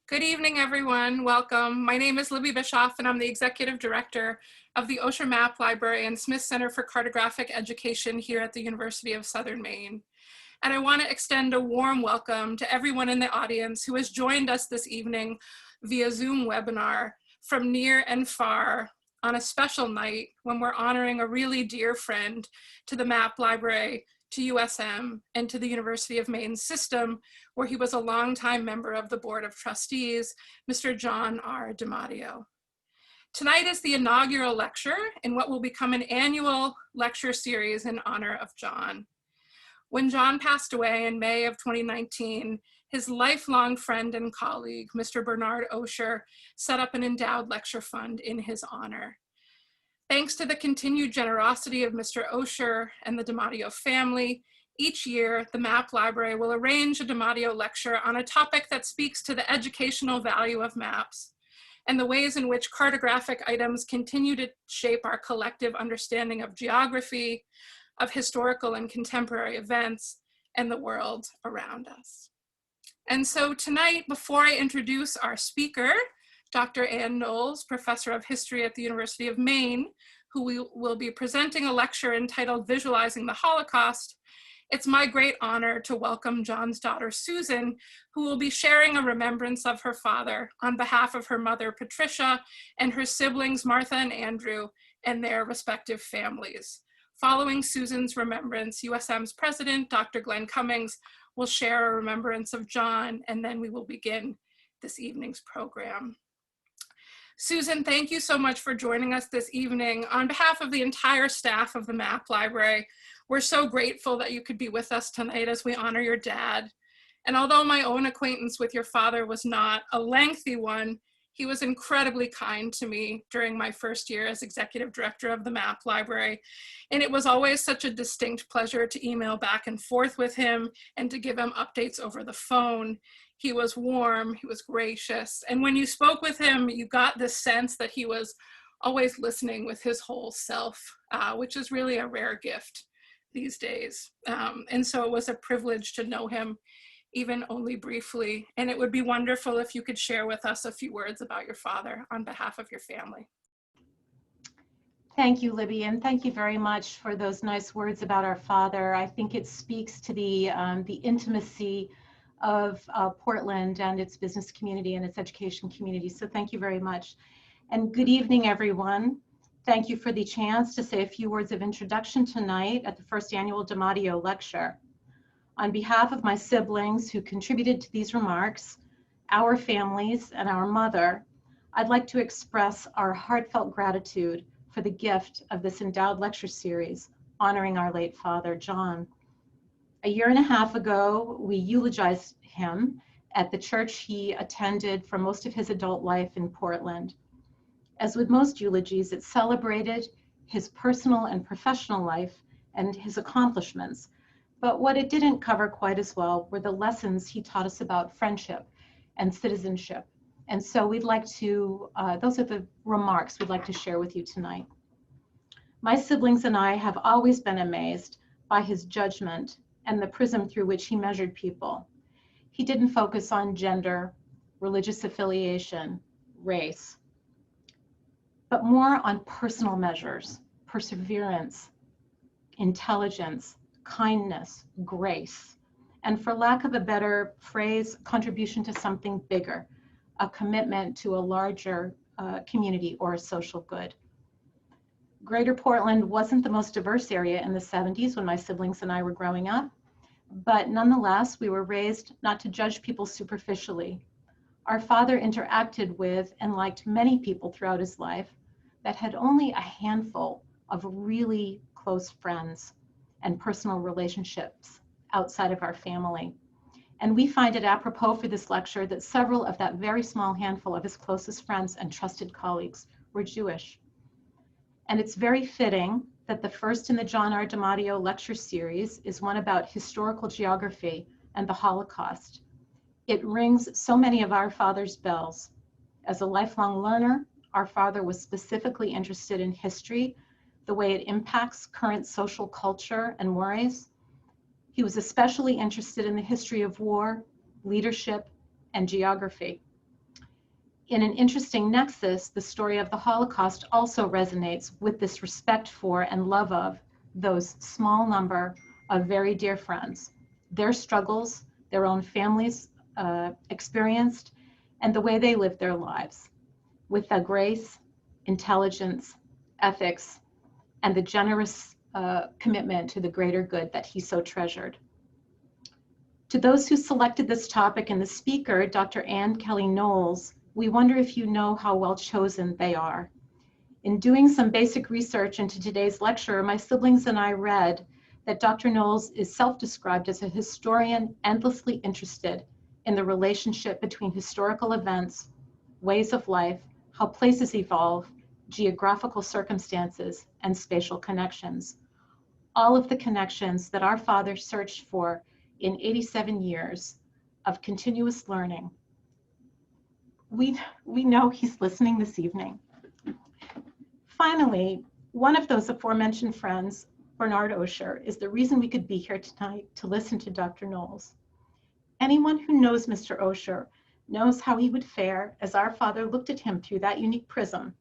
Good evening, everyone. Welcome. My name is Libby Bischoff, and I'm the Executive Director of the Osher Map Library and Smith Center for Cartographic Education here at the University of Southern Maine. And I want to extend a warm welcome to everyone in the audience who has joined us this evening via Zoom webinar from near and far on a special night when we're honoring a really dear friend to the Map Library, to USM, and to the University of Maine system, where he was a longtime member of the Board of Trustees, Mr. John R. DiMatteo. Tonight is the inaugural lecture in what will become an annual lecture series in honor of John. When John passed away in May of 2019, his lifelong friend and colleague, Mr. Bernard Osher, set up an endowed lecture fund in his honor. Thanks to the continued generosity of Mr. Osher and the DiMatteo family, each year the Map Library will arrange a DiMatteo lecture on a topic that speaks to the educational value of maps and the ways in which cartographic items continue to shape our collective understanding of geography, of historical and contemporary events, and the world around us. And so tonight, before I introduce our speaker, Dr. Ann Knowles, Professor of History at the University of Maine, who will be presenting a lecture entitled Visualizing the Holocaust, it's my great honor to welcome John's daughter, Susan, who will be sharing a remembrance of her father on behalf of her mother, Patricia, and her siblings, Martha and Andrew, and their respective families. Following Susan's remembrance, USM's president, Dr. Glenn Cummings, will share a remembrance of John, and then we will begin this evening's program. Susan, thank you so much for joining us this evening. On behalf of the entire staff of the Map Library, we're so grateful that you could be with us tonight as we honor your dad. And although my own acquaintance with your father was not a lengthy one, he was incredibly kind to me during my first year as executive director of the Map Library. And it was always such a distinct pleasure to email back and forth with him and to give him updates over the phone. He was warm, he was gracious. And when you spoke with him, you got this sense that he was always listening with his whole self, which is really a rare gift these days. And so it was a privilege to know him, even only briefly. And it would be wonderful if you could share with us a few words about your father on behalf of your family. Thank you, Libby, and thank you very much for those nice words about our father. I think it speaks to the intimacy of Portland and its business community and its education community. So thank you very much. And good evening, everyone. Thank you for the chance to say a few words of introduction tonight at the first annual DiMatteo lecture. On behalf of my siblings who contributed to these remarks, our families, and our mother, I'd like to express our heartfelt gratitude for the gift of this endowed lecture series honoring our late father, John. A year and a half ago, we eulogized him at the church he attended for most of his adult life in Portland. As with most eulogies, it celebrated his personal and professional life and his accomplishments. But what it didn't cover quite as well were the lessons he taught us about friendship and citizenship. And so we'd like to, those are the remarks we'd like to share with you tonight. My siblings and I have always been amazed by his judgment and the prism through which he measured people. He didn't focus on gender, religious affiliation, race, but more on personal measures, perseverance, intelligence, kindness, grace, and for lack of a better phrase, contribution to something bigger, a commitment to a larger community or a social good. Greater Portland wasn't the most diverse area in the 70s when my siblings and I were growing up, but nonetheless, we were raised not to judge people superficially. Our father interacted with and liked many people throughout his life that had only a handful of really close friends and personal relationships outside of our family. And we find it apropos for this lecture that several of that very small handful of his closest friends and trusted colleagues were Jewish. And it's very fitting that the first in the John R. DiMatteo lecture series is one about historical geography and the Holocaust. It rings so many of our father's bells. As a lifelong learner, our father was specifically interested in history, the way it impacts current social culture and mores. He was especially interested in the history of war, leadership, and geography. In an interesting nexus, the story of the Holocaust also resonates with this respect for and love of those small number of very dear friends, their struggles, their own families experienced, and the way they lived their lives, with the grace, intelligence, ethics, and the generous commitment to the greater good that he so treasured. To those who selected this topic and the speaker, Dr. Ann Kelly Knowles, we wonder if you know how well chosen they are. In doing some basic research into today's lecture, my siblings and I read that Dr. Knowles is self-described as a historian endlessly interested in the relationship between historical events, ways of life, how places evolve, geographical circumstances, and spatial connections. All of the connections that our father searched for in 87 years of continuous learning. We know he's listening this evening. Finally, one of those aforementioned friends, Bernard Osher, is the reason we could be here tonight to listen to Dr. Knowles. Anyone who knows Mr. Osher knows how he would fare as our father looked at him through that unique prism: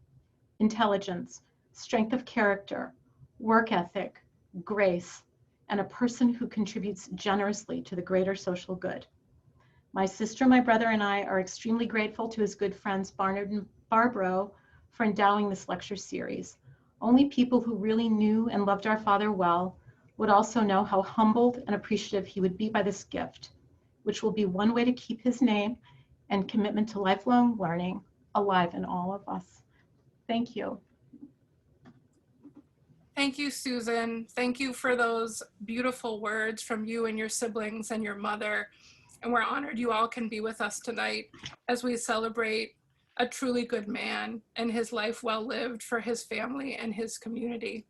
intelligence, strength of character, work ethic, grace, and a person who contributes generously to the greater social good. My sister, my brother, and I are extremely grateful to his good friends Barnard and Barbaro for endowing this lecture series. Only people who really knew and loved our father well would also know how humbled and appreciative he would be by this gift, which will be one way to keep his name and commitment to lifelong learning alive in all of us. Thank you. Thank you, Susan. Thank you for those beautiful words from you and your siblings and your mother. And we're honored you all can be with us tonight as we celebrate a truly good man and his life well lived for his family and his community.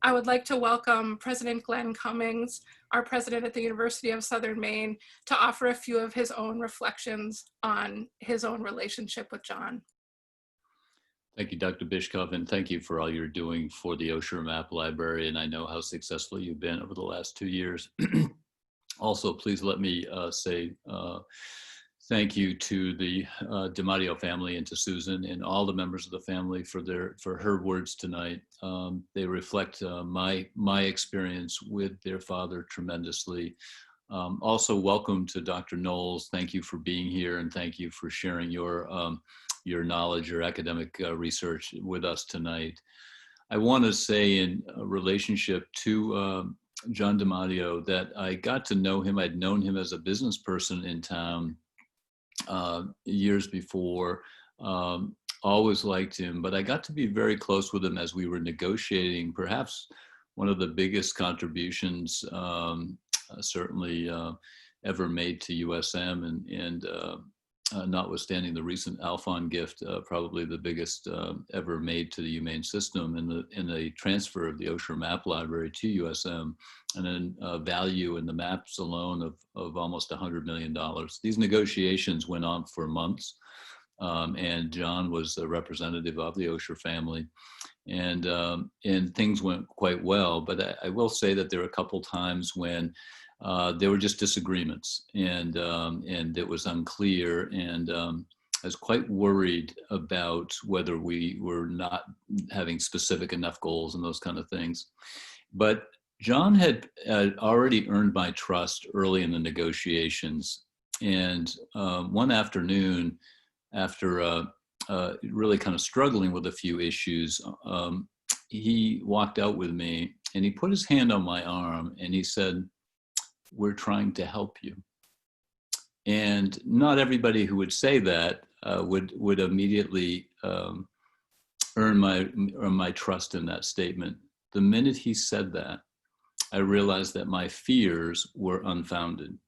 I would like to welcome President Glenn Cummings, our president at the University of Southern Maine, to offer a few of his own reflections on his own relationship with John. Thank you, Dr. Bishkov, and thank you for all you're doing for the Osher Map Library. And I know how successful you've been over the last 2 years. Also, please let me say thank you to the DiMatteo family and to Susan and all the members of the family for her words tonight. They reflect my experience with their father tremendously. Also, welcome to Dr. Knowles. Thank you for being here, and thank you for sharing your knowledge, your academic research with us tonight. I want to say in relationship to John DiMatteo that I got to know him. I'd known him as a business person in town years before, always liked him, but I got to be very close with him as we were negotiating perhaps one of the biggest contributions certainly ever made to USM, and notwithstanding the recent Alphon gift, probably the biggest ever made to the UMaine system in the transfer of the Osher Map Library to USM, and then value in the maps alone of almost $100 million. These negotiations went on for months, and John was a representative of the Osher family, and things went quite well. But I will say that there were a couple times when there were just disagreements, and it was unclear, and I was quite worried about whether we were not having specific enough goals and those kind of things. But John had already earned my trust early in the negotiations, and one afternoon, after really kind of struggling with a few issues, he walked out with me, and he put his hand on my arm, and he said, "We're trying to help you." And not everybody who would say that would immediately earn my trust in that statement. The minute he said that, I realized that my fears were unfounded.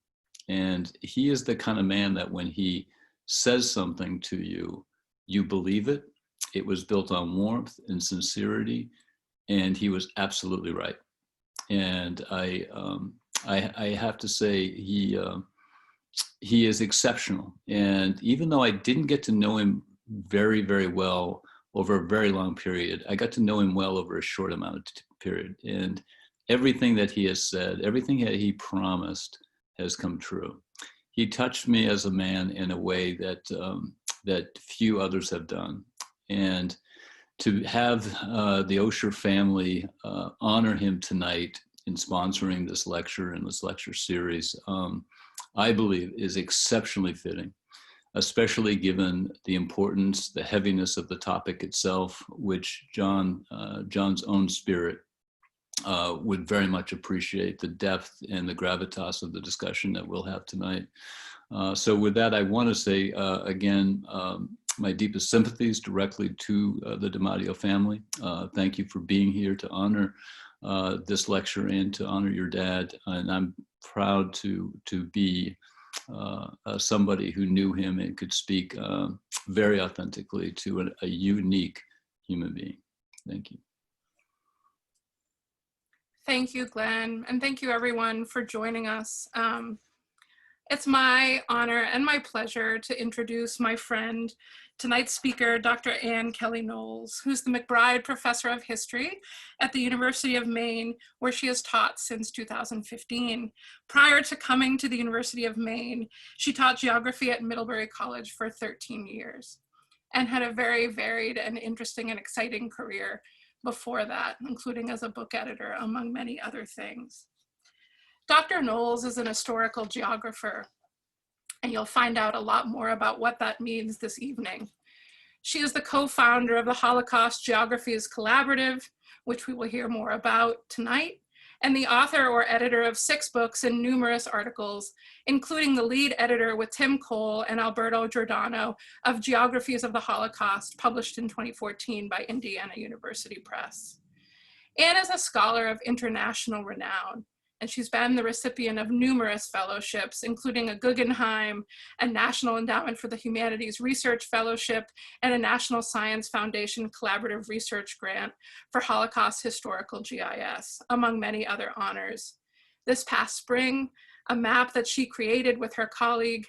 And he is the kind of man that when he says something to you, you believe it. It was built on warmth and sincerity, and he was absolutely right. And I have to say he is exceptional. And even though I didn't get to know him very, very well over a very long period, I got to know him well over a short amount of period. And everything that he has said, everything that he promised has come true. He touched me as a man in a way that that few others have done. And to have the Osher family honor him tonight in sponsoring this lecture and this lecture series, I believe is exceptionally fitting, especially given the importance, the heaviness of the topic itself, which John's own spirit would very much appreciate the depth and the gravitas of the discussion that we'll have tonight. So with that, I want to say again, my deepest sympathies directly to the DiMatteo family. Thank you for being here to honor this lecture and to honor your dad. And I'm proud to be somebody who knew him and could speak very authentically to a unique human being. Thank you. Thank you, Glenn, and thank you everyone for joining us. It's my honor and my pleasure to introduce my friend, tonight's speaker, Dr. Ann Kelly Knowles, who's the McBride Professor of History at the University of Maine, where she has taught since 2015. Prior to coming to the University of Maine, she taught geography at Middlebury College for 13 years and had a very varied and interesting and exciting career before that, including as a book editor, among many other things. Dr. Knowles is an historical geographer, and you'll find out a lot more about what that means this evening. She is the co-founder of the Holocaust Geographies Collaborative, which we will hear more about tonight, and the author or editor of 6 books and numerous articles, including the lead editor with Tim Cole and Alberto Giordano of Geographies of the Holocaust, published in 2014 by Indiana University Press. Ann is a scholar of international renown, and she's been the recipient of numerous fellowships, including a Guggenheim, a National Endowment for the Humanities Research Fellowship, and a National Science Foundation Collaborative Research Grant for Holocaust Historical GIS, among many other honors. This past spring, a map that she created with her colleague,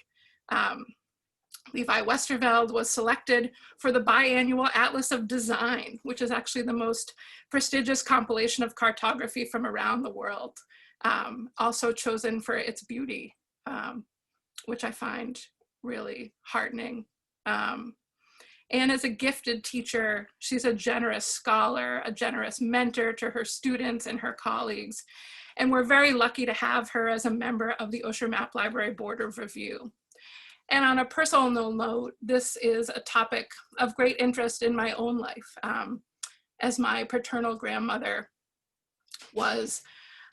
Levi Westerveld, was selected for the biannual Atlas of Design, which is actually the most prestigious compilation of cartography from around the world. Also chosen for its beauty, which I find really heartening. Ann is a gifted teacher. She's a generous scholar, a generous mentor to her students and her colleagues. And we're very lucky to have her as a member of the Osher Map Library Board of Review. And on a personal note, this is a topic of great interest in my own life, as my paternal grandmother was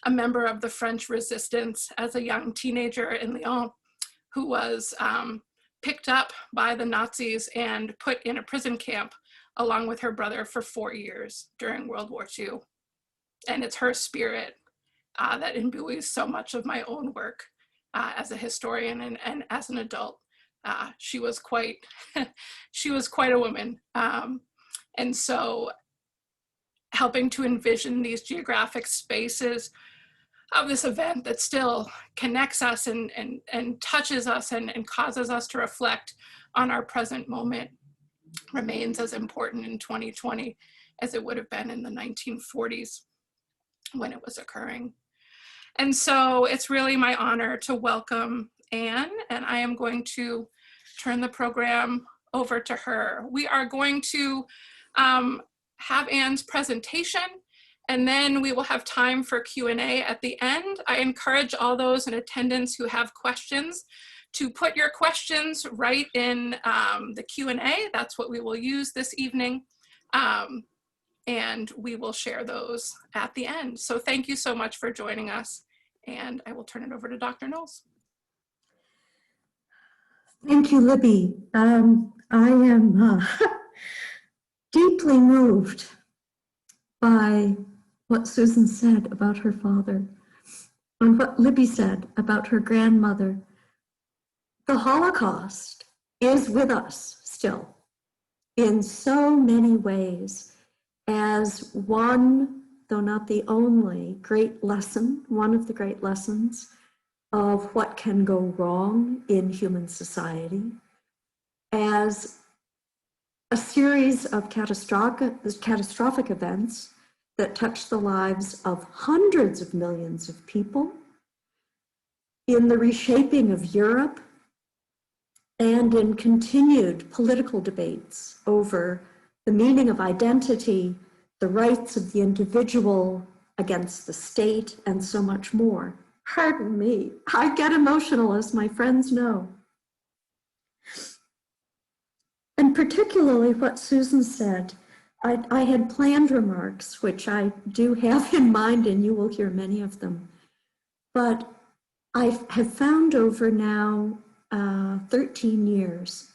a member of the French resistance as a young teenager in Lyon, who was picked up by the Nazis and put in a prison camp along with her brother for 4 years during World War II. And it's her spirit that imbues so much of my own work as a historian and as an adult. She was quite a woman. And so helping to envision these geographic spaces of this event that still connects us and touches us and causes us to reflect on our present moment remains as important in 2020 as it would have been in the 1940s when it was occurring. And so it's really my honor to welcome Ann, and I am going to turn the program over to her. We are going to have Ann's presentation, and then we will have time for Q&A at the end. I encourage all those in attendance who have questions to put your questions right in the Q&A. That's what we will use this evening. And we will share those at the end. So thank you so much for joining us. And I will turn it over to Dr. Knowles. Thank you, Libby. I am deeply moved by what Susan said about her father and what Libby said about her grandmother. The Holocaust is with us still in so many ways as one, though not the only, great lesson, one of the great lessons of what can go wrong in human society, as a series of catastrophic events that touch the lives of hundreds of millions of people, in the reshaping of Europe, and in continued political debates over the meaning of identity, the rights of the individual against the state, and so much more. Pardon me, I get emotional, as my friends know. And particularly what Susan said, I had planned remarks, which I do have in mind, and you will hear many of them. But I have found over now 13 years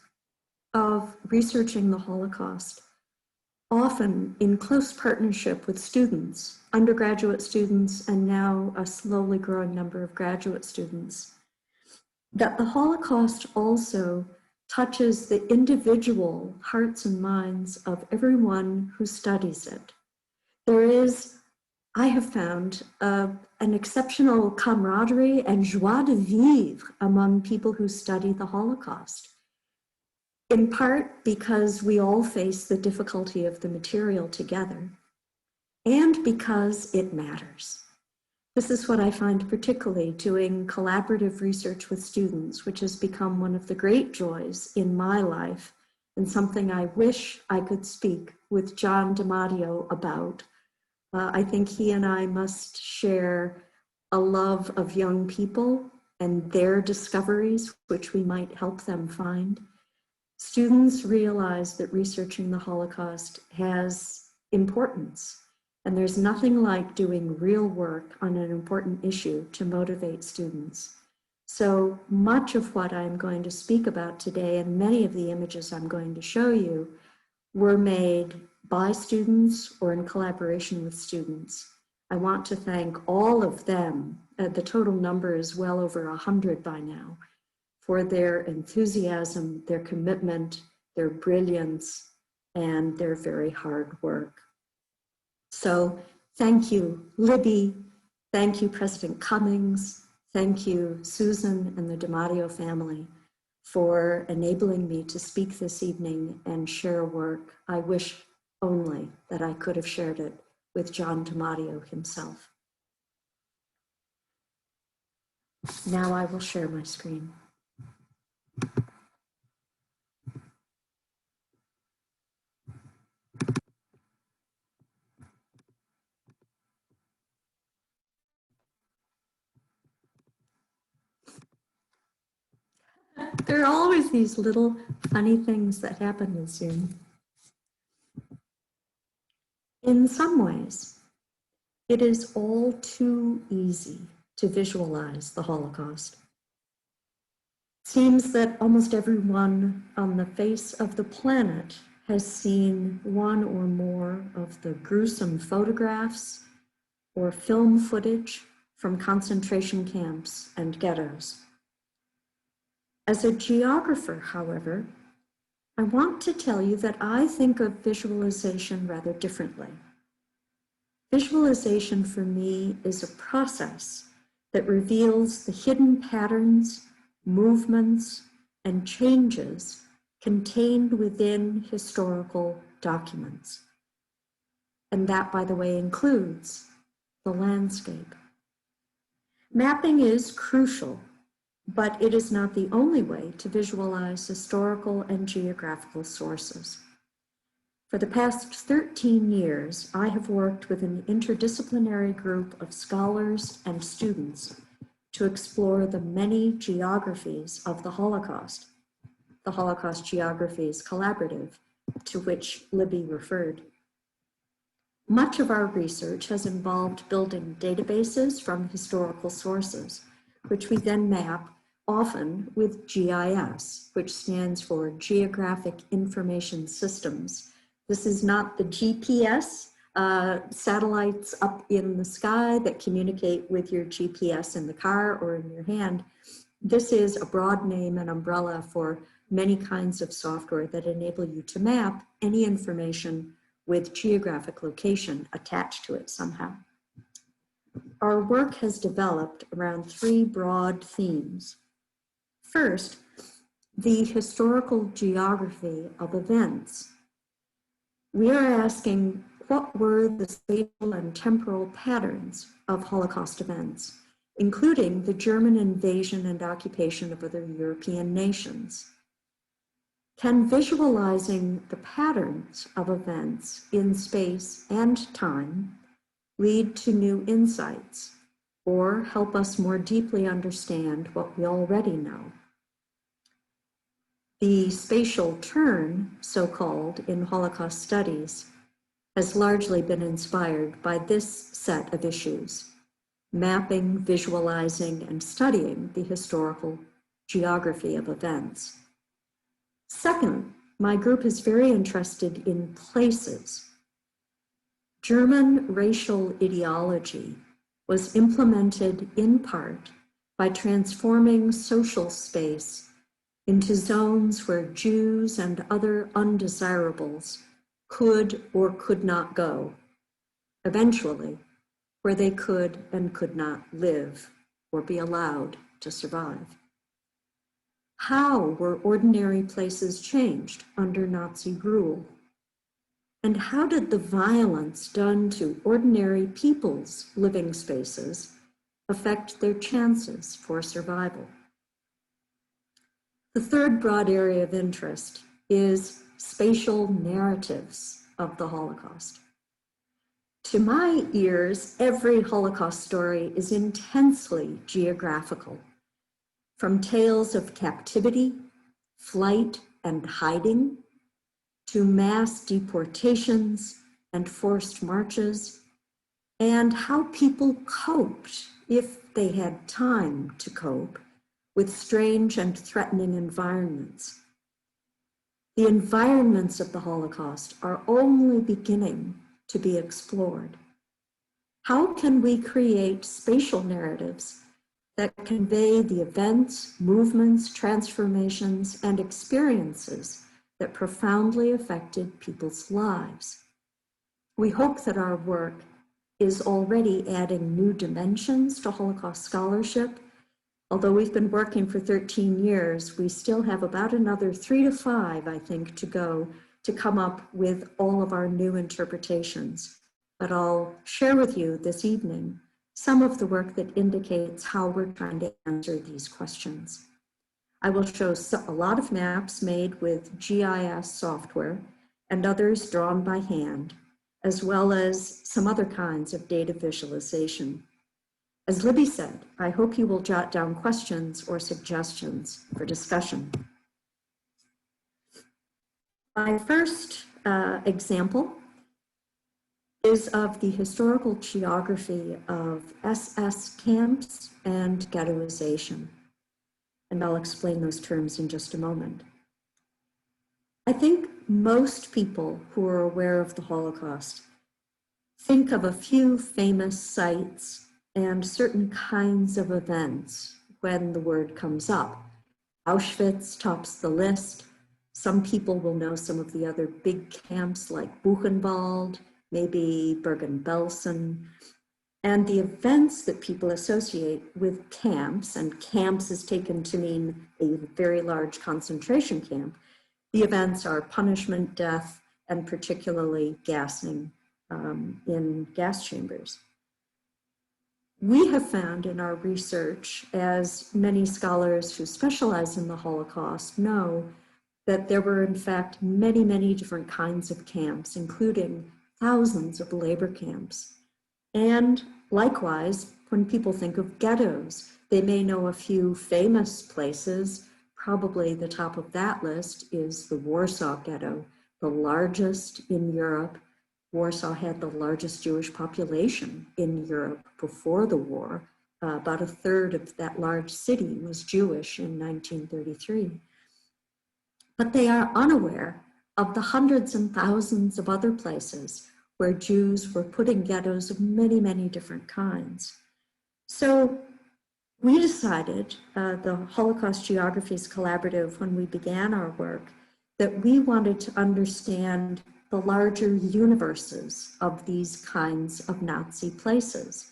of researching the Holocaust, often in close partnership with students, undergraduate students, and now a slowly growing number of graduate students, that the Holocaust also touches the individual hearts and minds of everyone who studies it. There is, I have found, an exceptional camaraderie and joie de vivre among people who study the Holocaust, in part because we all face the difficulty of the material together, and because it matters. This is what I find particularly doing collaborative research with students, which has become one of the great joys in my life, and something I wish I could speak with John DiMatteo about. I think he and I must share a love of young people and their discoveries, which we might help them find. Students realize that researching the Holocaust has importance, and there's nothing like doing real work on an important issue to motivate students. So much of what I'm going to speak about today, and many of the images I'm going to show you, were made by students or in collaboration with students. I want to thank all of them, the total number is well over 100 by now, for their enthusiasm, their commitment, their brilliance, and their very hard work. So thank you, Libby. Thank you, President Cummings. Thank you, Susan and the DiMatteo family, for enabling me to speak this evening and share work. I wish only that I could have shared it with John DiMatteo himself. Now I will share my screen. There are always these little funny things that happen with Zoom. In some ways, it is all too easy to visualize the Holocaust. It seems that almost everyone on the face of the planet has seen one or more of the gruesome photographs or film footage from concentration camps and ghettos. As a geographer, however, I want to tell you that I think of visualization rather differently. Visualization for me is a process that reveals the hidden patterns, movements, and changes contained within historical documents. And that, by the way, includes the landscape. Mapping is crucial, but it is not the only way to visualize historical and geographical sources. For the past 13 years, I have worked with an interdisciplinary group of scholars and students to explore the many geographies of the Holocaust Geographies Collaborative, to which Libby referred. Much of our research has involved building databases from historical sources, which we then map often with GIS, which stands for Geographic Information Systems. This is not the GPS satellites up in the sky that communicate with your GPS in the car or in your hand. This is a broad name and umbrella for many kinds of software that enable you to map any information with geographic location attached to it somehow. Our work has developed around three broad themes. First, the historical geography of events. We are asking, what were the spatial and temporal patterns of Holocaust events, including the German invasion and occupation of other European nations? Can visualizing the patterns of events in space and time lead to new insights or help us more deeply understand what we already know? The spatial turn, so-called, in Holocaust studies has largely been inspired by this set of issues: mapping, visualizing, and studying the historical geography of events. Second, my group is very interested in places. German racial ideology was implemented in part by transforming social space into zones where Jews and other undesirables could or could not go, eventually, where they could and could not live or be allowed to survive. How were ordinary places changed under Nazi rule? And how did the violence done to ordinary people's living spaces affect their chances for survival? The third broad area of interest is spatial narratives of the Holocaust. To my ears, every Holocaust story is intensely geographical, from tales of captivity, flight, and hiding, to mass deportations and forced marches, and how people coped, if they had time to cope, with strange and threatening environments. The environments of the Holocaust are only beginning to be explored. How can we create spatial narratives that convey the events, movements, transformations, and experiences that profoundly affected people's lives? We hope that our work is already adding new dimensions to Holocaust scholarship. Although we've been working for 13 years, we still have about another 3 to 5, I think, to go to come up with all of our new interpretations. But I'll share with you this evening some of the work that indicates how we're trying to answer these questions. I will show a lot of maps made with GIS software and others drawn by hand, as well as some other kinds of data visualization. As Libby said, I hope you will jot down questions or suggestions for discussion. My first example is of the historical geography of SS camps and ghettoization. And I'll explain those terms in just a moment. I think most people who are aware of the Holocaust think of a few famous sites and certain kinds of events when the word comes up. Auschwitz tops the list. Some people will know some of the other big camps like Buchenwald, maybe Bergen-Belsen. And the events that people associate with camps, and camps is taken to mean a very large concentration camp, the events are punishment, death, and particularly gassing in gas chambers. We have found in our research, as many scholars who specialize in the Holocaust know, that there were in fact many, many different kinds of camps, including thousands of labor camps. And likewise, when people think of ghettos, they may know a few famous places. Probably the top of that list is the Warsaw Ghetto, the largest in Europe. Warsaw had the largest Jewish population in Europe before the war. About a third of that large city was Jewish in 1933. But they are unaware of the hundreds and thousands of other places where Jews were put in ghettos of many, many different kinds. So we decided, the Holocaust Geographies Collaborative, when we began our work, that we wanted to understand the larger universes of these kinds of Nazi places.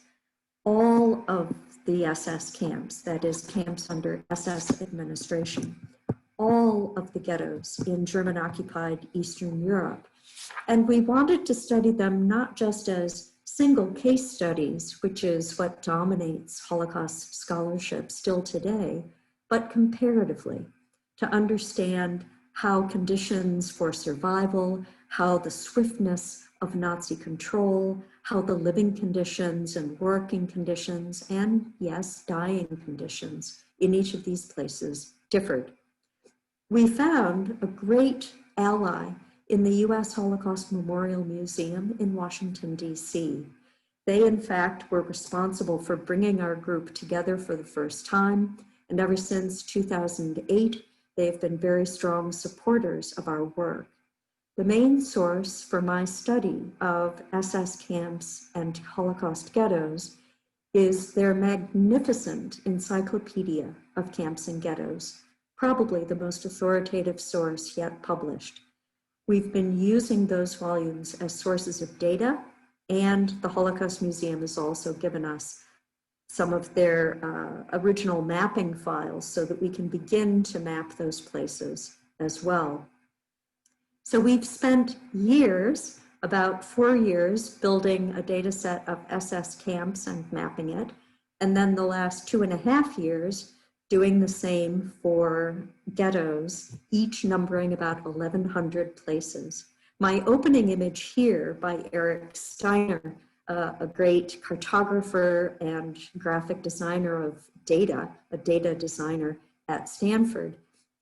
All of the SS camps, that is camps under SS administration, all of the ghettos in German-occupied Eastern Europe. And we wanted to study them not just as single case studies, which is what dominates Holocaust scholarship still today, but comparatively, to understand how conditions for survival, how the swiftness of Nazi control, how the living conditions and working conditions, and yes, dying conditions in each of these places differed. We found a great ally in the U.S. Holocaust Memorial Museum in Washington, D.C. They, in fact, were responsible for bringing our group together for the first time, and ever since 2008, they have been very strong supporters of our work. The main source for my study of SS camps and Holocaust ghettos is their magnificent encyclopedia of camps and ghettos, probably the most authoritative source yet published. We've been using those volumes as sources of data, and the Holocaust Museum has also given us some of their original mapping files so that we can begin to map those places as well. So we've spent years, about 4 years, building a data set of SS camps and mapping it, and then the last 2.5 years doing the same for ghettos, each numbering about 1,100 places. My opening image here by Eric Steiner, a great cartographer and graphic designer of data, a data designer at Stanford,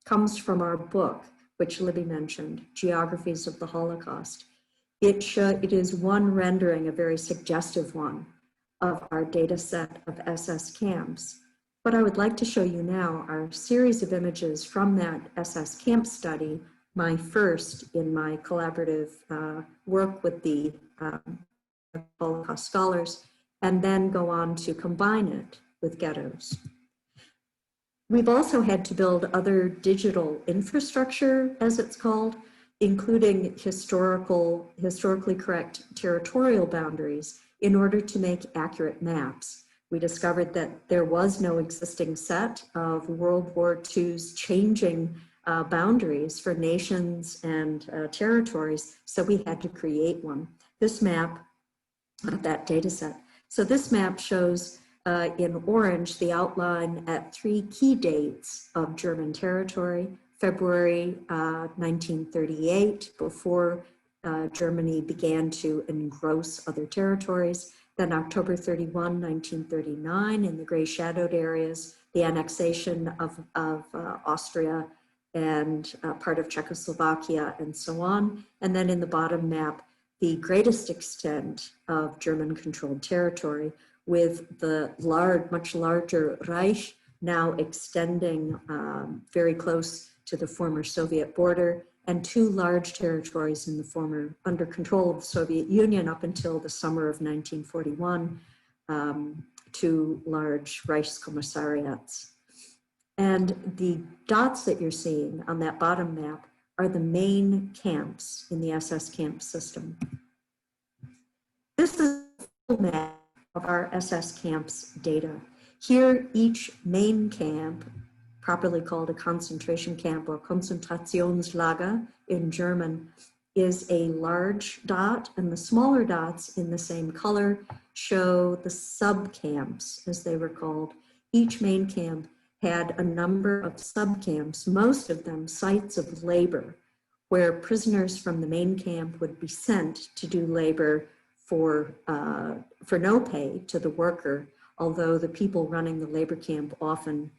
comes from our book, which Libby mentioned, Geographies of the Holocaust. It is one rendering, a very suggestive one, of our data set of SS camps. What I would like to show you now are a series of images from that SS camp study, my first in my collaborative work with the Holocaust scholars, and then go on to combine it with ghettos. We've also had to build other digital infrastructure, as it's called, including historically correct territorial boundaries in order to make accurate maps. We discovered that there was no existing set of World War II's changing boundaries for nations and territories, so we had to create one. This map, that data set. So this map shows in orange the outline at 3 key dates of German territory: February 1938, before Germany began to engross other territories; then October 31, 1939, in the gray shadowed areas, the annexation of Austria and part of Czechoslovakia and so on. And then in the bottom map, the greatest extent of German-controlled territory, with the much larger Reich now extending very close to the former Soviet border, and 2 large territories in the former, under control of the Soviet Union up until the summer of 1941, 2 large Reichskommissariats. And the dots that you're seeing on that bottom map are the main camps in the SS camp system. This is a full map of our SS camps data. Here, each main camp, properly called a concentration camp or Konzentrationslager in German, is a large dot, and the smaller dots in the same color show the sub-camps, as they were called. Each main camp had a number of sub-camps, most of them sites of labor, where prisoners from the main camp would be sent to do labor for no pay to the worker, although the people running the labor camp often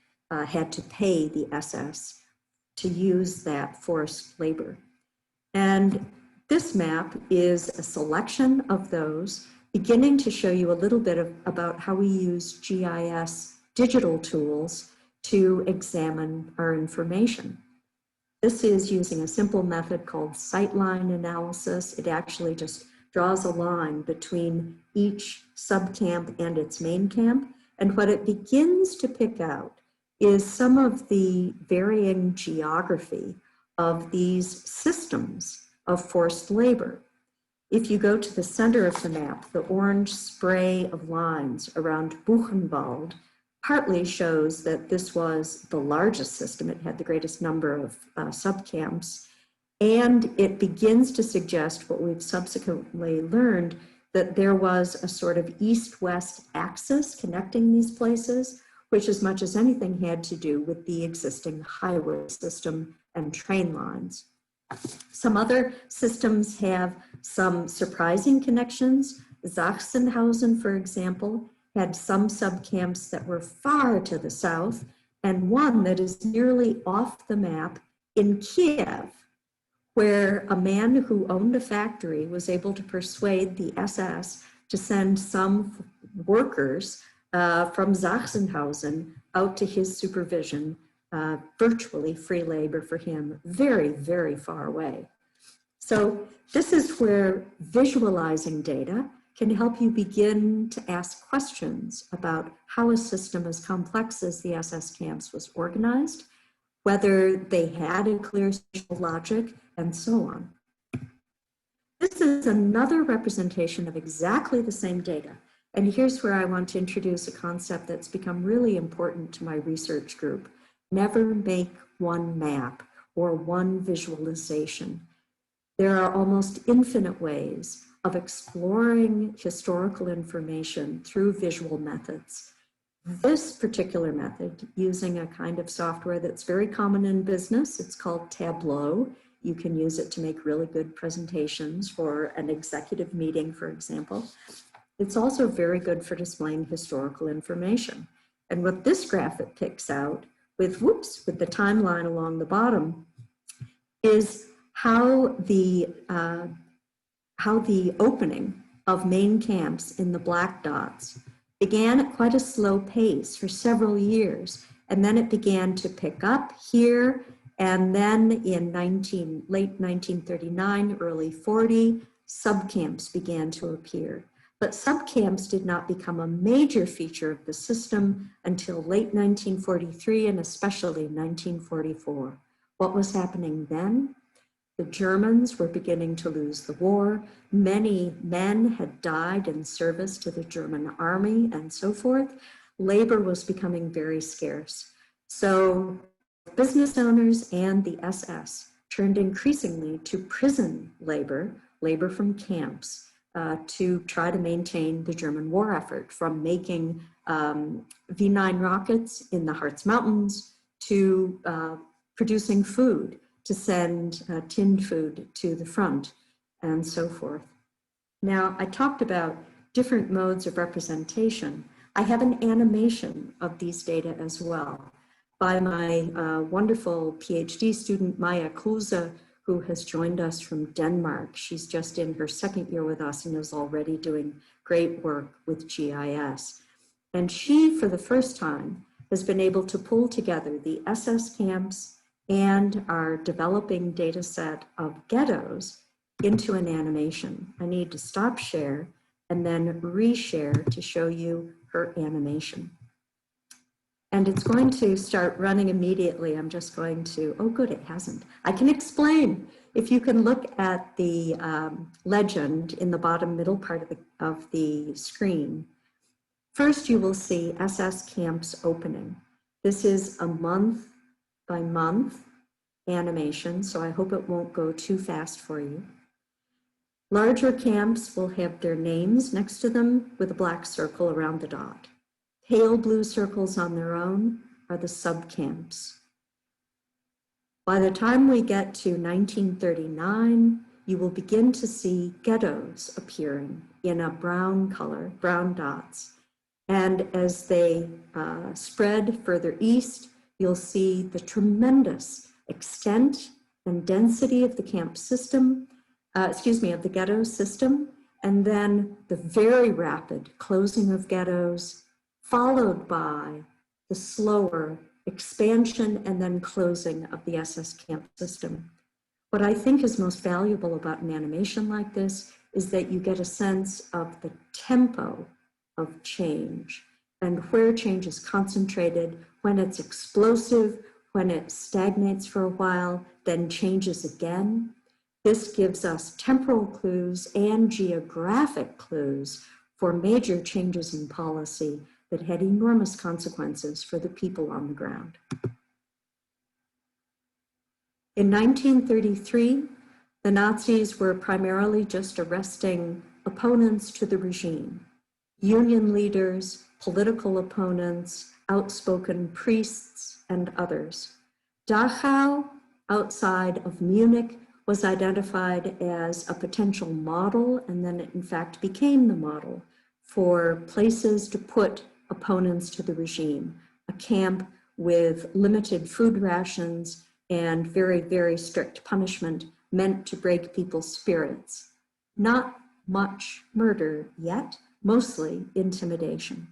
had to pay the SS to use that forced labor. And this map is a selection of those, beginning to show you a little bit about how we use GIS digital tools to examine our information. This is using a simple method called sightline analysis. It actually just draws a line between each subcamp and its main camp. And what it begins to pick out is some of the varying geography of these systems of forced labor. If you go to the center of the map, the orange spray of lines around Buchenwald partly shows that this was the largest system. It had the greatest number of subcamps. And it begins to suggest what we've subsequently learned, that there was a sort of east-west axis connecting these places, which as much as anything had to do with the existing highway system and train lines. Some other systems have some surprising connections. Sachsenhausen, for example, had some subcamps that were far to the south, and one that is nearly off the map in Kiev, where a man who owned a factory was able to persuade the SS to send some workers from Sachsenhausen out to his supervision, virtually free labor for him, very, very far away. So this is where visualizing data can help you begin to ask questions about how a system as complex as the SS camps was organized, whether they had a clear social logic, and so on. This is another representation of exactly the same data. And here's where I want to introduce a concept that's become really important to my research group. Never make one map or one visualization. There are almost infinite ways of exploring historical information through visual methods. This particular method, using a kind of software that's very common in business, it's called Tableau. You can use it to make really good presentations for an executive meeting, for example. It's also very good for displaying historical information. And what this graphic picks out with the timeline along the bottom is how the opening of Maine camps in the black dots began at quite a slow pace for several years. And then it began to pick up here. And then in late 1939, early 40, subcamps began to appear. But subcamps did not become a major feature of the system until late 1943 and especially 1944. What was happening then? The Germans were beginning to lose the war. Many men had died in service to the German army and so forth. Labor was becoming very scarce. So business owners and the SS turned increasingly to prison labor, labor from camps, to try to maintain the German war effort, from making V9 rockets in the Harz Mountains to producing food, to send tinned food to the front, and so forth. Now, I talked about different modes of representation. I have an animation of these data as well by my wonderful PhD student, Maya Kruse, who has joined us from Denmark. She's just in her second year with us and is already doing great work with GIS. And she, for the first time, has been able to pull together the SS camps and our developing data set of ghettos into an animation. I need to stop share and then reshare to show you her animation. And it's going to start running immediately. I'm just going to, oh good, it hasn't. I can explain. If you can look at the legend in the bottom middle part of the screen, first you will see SS camps opening. This is a month by month animation, so I hope it won't go too fast for you. Larger camps will have their names next to them with a black circle around the dot. Pale blue circles on their own are the subcamps. By the time we get to 1939, you will begin to see ghettos appearing in a brown color, brown dots. And as they spread further east, you'll see the tremendous extent and density of the camp system, of the ghetto system, and then the very rapid closing of ghettos, followed by the slower expansion and then closing of the SS camp system. What I think is most valuable about an animation like this is that you get a sense of the tempo of change and where change is concentrated, when it's explosive, when it stagnates for a while, then changes again. This gives us temporal clues and geographic clues for major changes in policy that had enormous consequences for the people on the ground. In 1933, the Nazis were primarily just arresting opponents to the regime, union leaders, political opponents, outspoken priests, and others. Dachau, outside of Munich, was identified as a potential model, and then it in fact became the model for places to put opponents to the regime, a camp with limited food rations and very, very strict punishment meant to break people's spirits. Not much murder yet, mostly intimidation.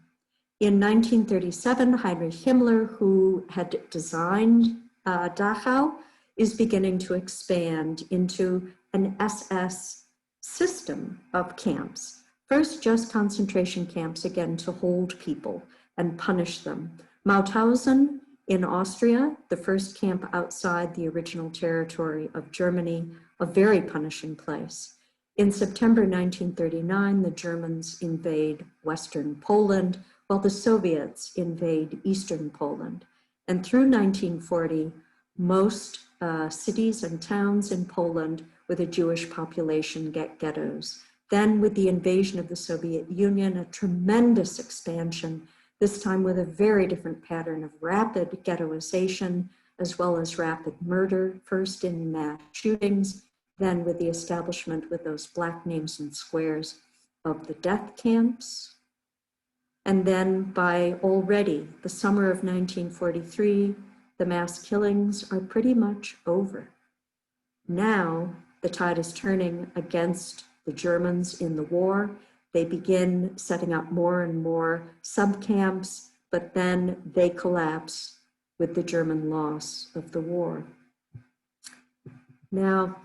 In 1937, Heinrich Himmler, who had designed Dachau, is beginning to expand into an SS system of camps. First, just concentration camps, again, to hold people and punish them. Mauthausen in Austria, the first camp outside the original territory of Germany, a very punishing place. In September 1939, the Germans invade Western Poland, while the Soviets invade Eastern Poland. And through 1940, most cities and towns in Poland with a Jewish population get ghettos. Then with the invasion of the Soviet Union, a tremendous expansion, this time with a very different pattern of rapid ghettoization, as well as rapid murder, first in mass shootings, then with the establishment with those black names and squares of the death camps. And then by already the summer of 1943, the mass killings are pretty much over. Now the tide is turning against the Germans in the war. They begin setting up more and more subcamps, but then they collapse with the German loss of the war. Now,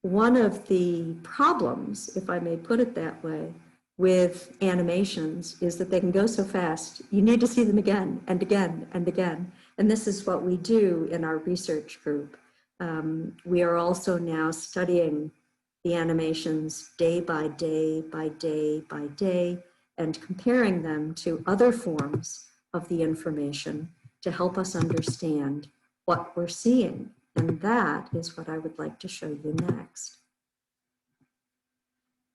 one of the problems, if I may put it that way, with animations is that they can go so fast. You need to see them again and again and again. And this is what we do in our research group. We are also now studying the animations day by day by day by day and comparing them to other forms of the information to help us understand what we're seeing. And that is what I would like to show you next.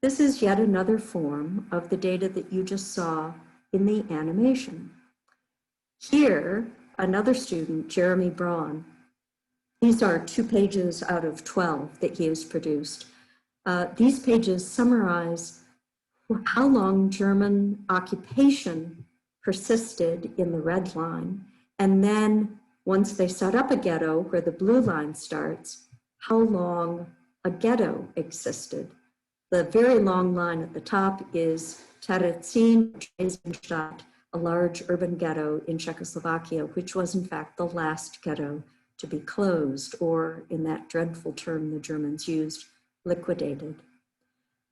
This is yet another form of the data that you just saw in the animation. Here, another student, Jeremy Braun, these are 2 pages out of 12 that he has produced. These pages summarize how long German occupation persisted in the red line, and then once they set up a ghetto where the blue line starts, how long a ghetto existed. The very long line at the top is Terezin, a large urban ghetto in Czechoslovakia, which was in fact the last ghetto to be closed, or in that dreadful term the Germans used, liquidated.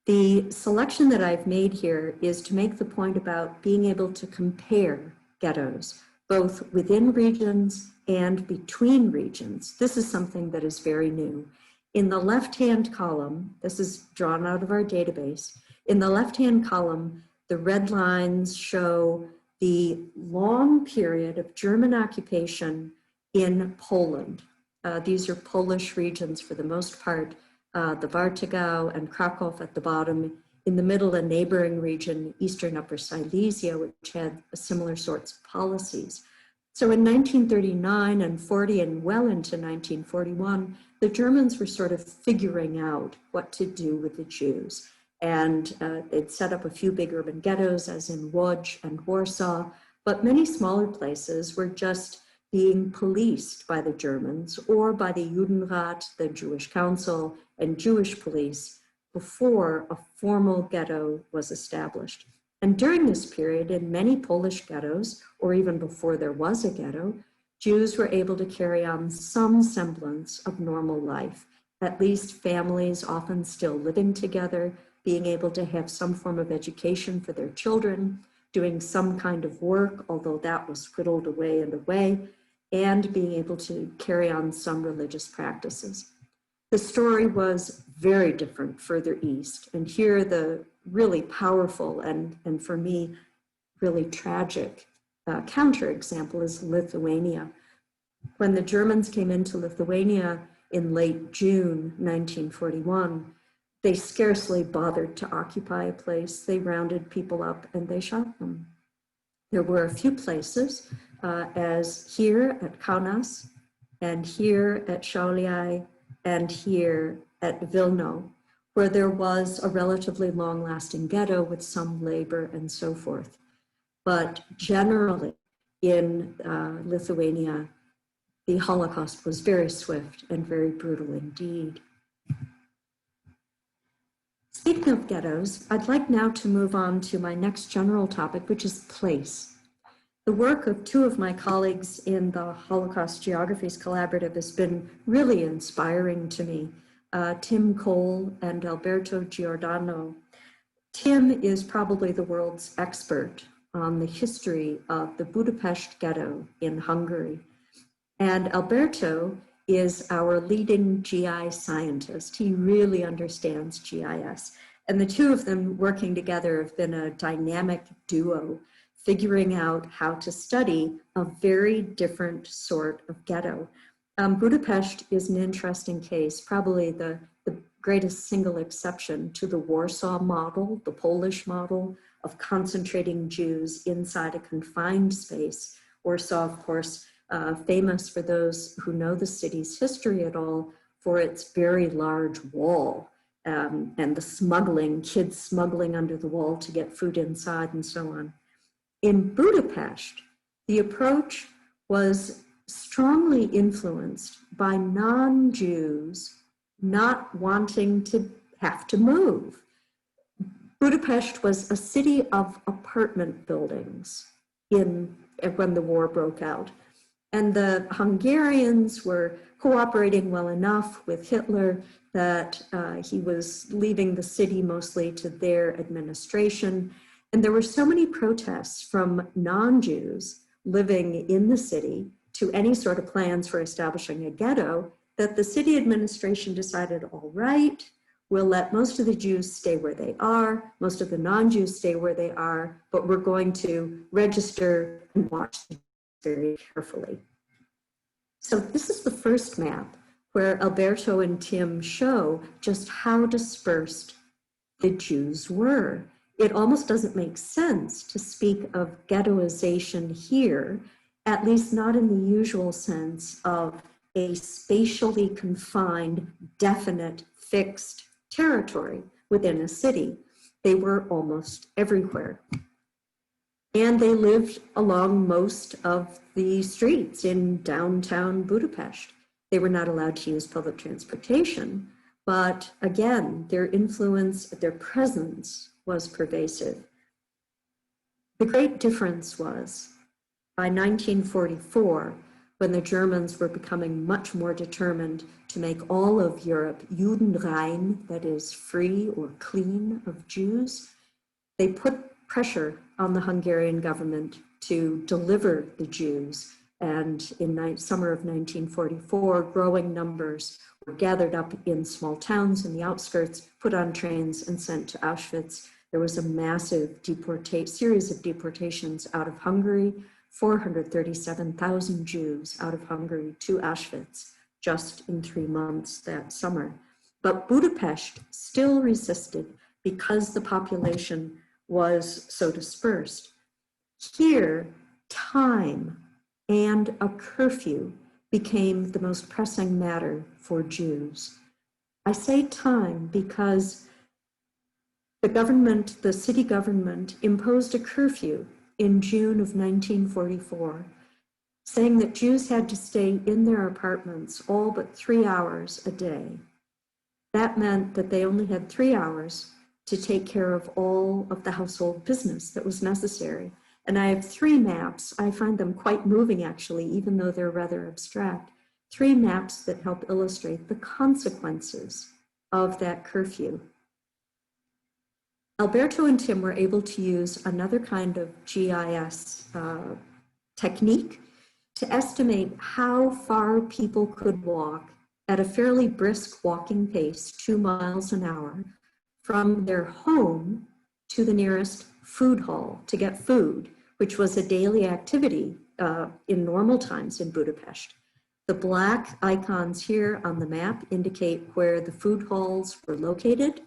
The selection that I've made here is to make the point about being able to compare ghettos, both within regions and between regions. This is something that is very new. In the left-hand column, this is drawn out of our database, in the left-hand column, the red lines show the long period of German occupation in Poland. These are Polish regions for the most part, the Wartegau and Krakow at the bottom. In the middle, a neighboring region, Eastern Upper Silesia, which had similar sorts of policies. So in 1939 and 40 and well into 1941, the Germans were sort of figuring out what to do with the Jews. And they'd set up a few big urban ghettos, as in Łódź and Warsaw, but many smaller places were just being policed by the Germans or by the Judenrat, the Jewish Council, and Jewish police before a formal ghetto was established. And during this period, in many Polish ghettos, or even before there was a ghetto, Jews were able to carry on some semblance of normal life, at least families often still living together, being able to have some form of education for their children, doing some kind of work, although that was whittled away and away, and being able to carry on some religious practices. The story was very different further east, and here the really powerful and for me, really tragic counterexample is Lithuania. When the Germans came into Lithuania in late June 1941, they scarcely bothered to occupy a place. They rounded people up and they shot them. There were a few places, as here at Kaunas, and here at Šiauliai, and here at Vilno, where there was a relatively long-lasting ghetto with some labor and so forth. But generally, in Lithuania, the Holocaust was very swift and very brutal indeed. Speaking of ghettos, I'd like now to move on to my next general topic, which is place. The work of two of my colleagues in the Holocaust Geographies Collaborative has been really inspiring to me, Tim Cole and Alberto Giordano. Tim is probably the world's expert on the history of the Budapest ghetto in Hungary. And Alberto is our leading GI scientist. He really understands GIS. And the two of them working together have been a dynamic duo, figuring out how to study a very different sort of ghetto. Budapest is an interesting case, probably the greatest single exception to the Warsaw model, the Polish model of concentrating Jews inside a confined space. Warsaw, of course, famous for those who know the city's history at all for its very large wall and the smuggling, kids smuggling under the wall to get food inside and so on. In Budapest, the approach was strongly influenced by non-Jews not wanting to have to move. Budapest was a city of apartment buildings when the war broke out. And the Hungarians were cooperating well enough with Hitler that he was leaving the city mostly to their administration. And there were so many protests from non-Jews living in the city to any sort of plans for establishing a ghetto that the city administration decided, all right, we'll let most of the Jews stay where they are, most of the non-Jews stay where they are, but we're going to register and watch them very carefully. So this is the first map where Alberto and Tim show just how dispersed the Jews were. It almost doesn't make sense to speak of ghettoization here, at least not in the usual sense of a spatially confined, definite, fixed territory within a city. They were almost everywhere. And they lived along most of the streets in downtown Budapest. They were not allowed to use public transportation, but again, their influence, their presence was pervasive. The great difference was by 1944, when the Germans were becoming much more determined to make all of Europe Judenrein, that is free or clean of Jews, they put pressure on the Hungarian government to deliver the Jews. And in summer of 1944, growing numbers were gathered up in small towns in the outskirts, put on trains and sent to Auschwitz. There was a massive series of deportations out of Hungary, 437,000 Jews out of Hungary to Auschwitz just in 3 months that summer. But Budapest still resisted because the population was so dispersed. Here, time and a curfew became the most pressing matter for Jews. I say time because the city government imposed a curfew in June of 1944, saying that Jews had to stay in their apartments all but 3 hours a day. That meant that they only had 3 hours to take care of all of the household business that was necessary. And I have 3 maps. I find them quite moving, actually, even though they're rather abstract. 3 maps that help illustrate the consequences of that curfew. Alberto and Tim were able to use another kind of GIS technique to estimate how far people could walk at a fairly brisk walking pace, 2 miles an hour, from their home to the nearest food hall to get food, which was a daily activity in normal times in Budapest. The black icons here on the map indicate where the food halls were located.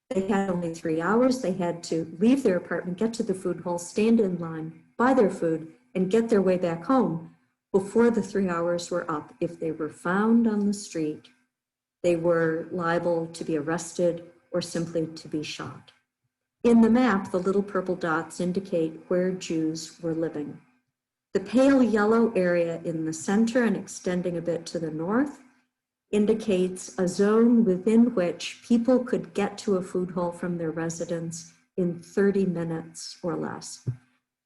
They had only 3 hours. They had to leave their apartment, get to the food hall, stand in line, buy their food, and get their way back home before the 3 hours were up. If they were found on the street, they were liable to be arrested or simply to be shot. In the map, the little purple dots indicate where Jews were living. The pale yellow area in the center and extending a bit to the north indicates a zone within which people could get to a food hall from their residence in 30 minutes or less.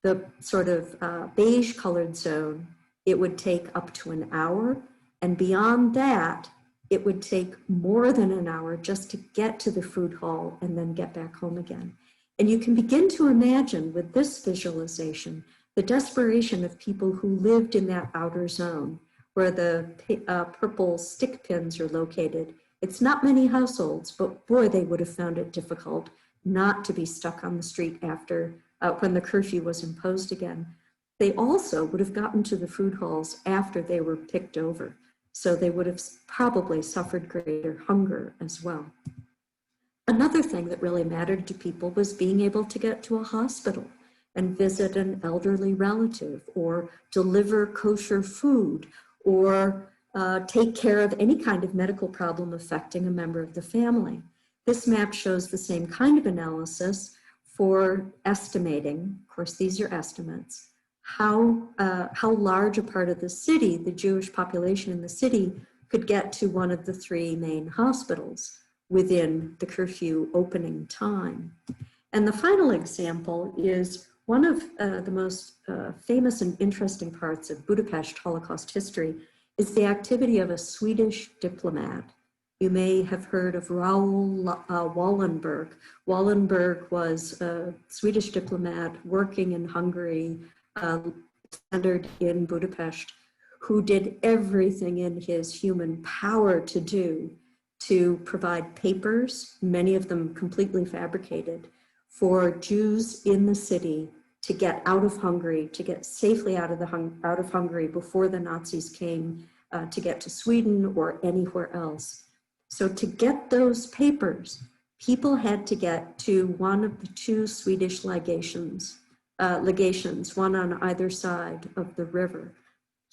The sort of beige colored zone, it would take up to an hour, and beyond that, it would take more than an hour just to get to the food hall and then get back home again. And you can begin to imagine with this visualization the desperation of people who lived in that outer zone where the purple stick pins are located. It's not many households, but boy, they would have found it difficult not to be stuck on the street after when the curfew was imposed again. They also would have gotten to the food halls after they were picked over. So they would have probably suffered greater hunger as well. Another thing that really mattered to people was being able to get to a hospital and visit an elderly relative, or deliver kosher food, or take care of any kind of medical problem affecting a member of the family. This map shows the same kind of analysis for estimating, of course these are estimates, how large a part of the city, the Jewish population in the city, could get to one of the 3 main hospitals within the curfew opening time. And the final example is one of the most famous and interesting parts of Budapest Holocaust history is the activity of a Swedish diplomat. You may have heard of Raoul Wallenberg. Wallenberg was a Swedish diplomat working in Hungary, centered in Budapest, who did everything in his human power to do to provide papers, many of them completely fabricated, for Jews in the city to get out of Hungary, to get safely out of Hungary before the Nazis came, to get to Sweden or anywhere else. So to get those papers, people had to get to one of the 2 Swedish legations, one on either side of the river.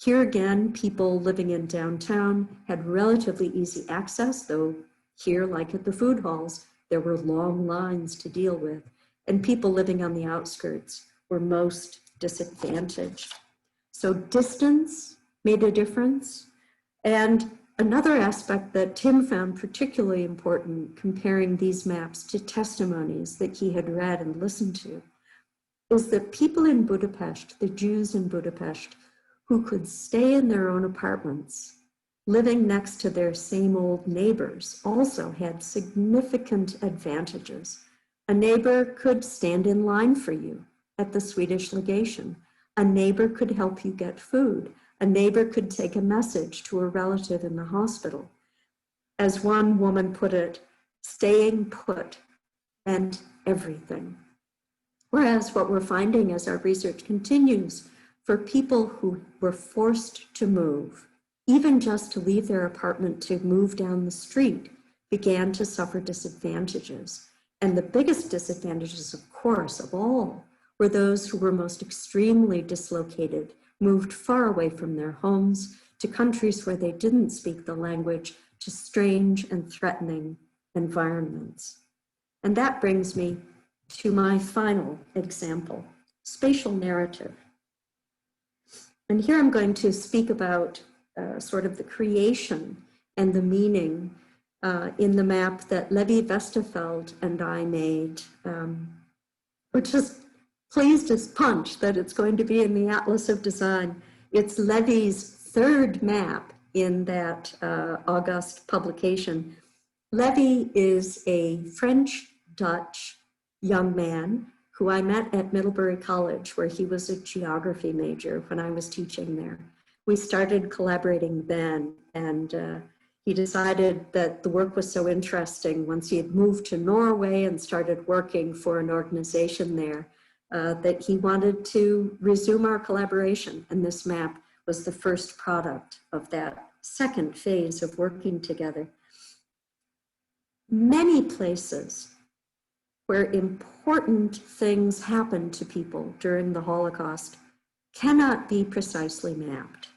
Here again, people living in downtown had relatively easy access, though here, like at the food halls, there were long lines to deal with, and people living on the outskirts were most disadvantaged. So distance made a difference. And another aspect that Tim found particularly important, comparing these maps to testimonies that he had read and listened to, is that people in Budapest, the Jews in Budapest, who could stay in their own apartments, living next to their same old neighbors, also had significant advantages. A neighbor could stand in line for you at the Swedish legation. A neighbor could help you get food. A neighbor could take a message to a relative in the hospital. As one woman put it, staying put meant everything. Whereas what we're finding as our research continues, for people who were forced to move, even just to leave their apartment to move down the street, began to suffer disadvantages. And the biggest disadvantages, of course, of all, were those who were most extremely dislocated, moved far away from their homes to countries where they didn't speak the language, to strange and threatening environments. And that brings me to my final example, spatial narrative. And here I'm going to speak about sort of the creation and the meaning in the map that Levi Westerfeld and I made. We're just pleased as punch that it's going to be in the Atlas of Design. It's Levi's 3rd map in that August publication. Levi is a French-Dutch young man who I met at Middlebury College, where he was a geography major when I was teaching there. We started collaborating then, and he decided that the work was so interesting once he had moved to Norway and started working for an organization there, that he wanted to resume our collaboration. And this map was the first product of that 2nd phase of working together. Many places where important things happened to people during the Holocaust cannot be precisely mapped.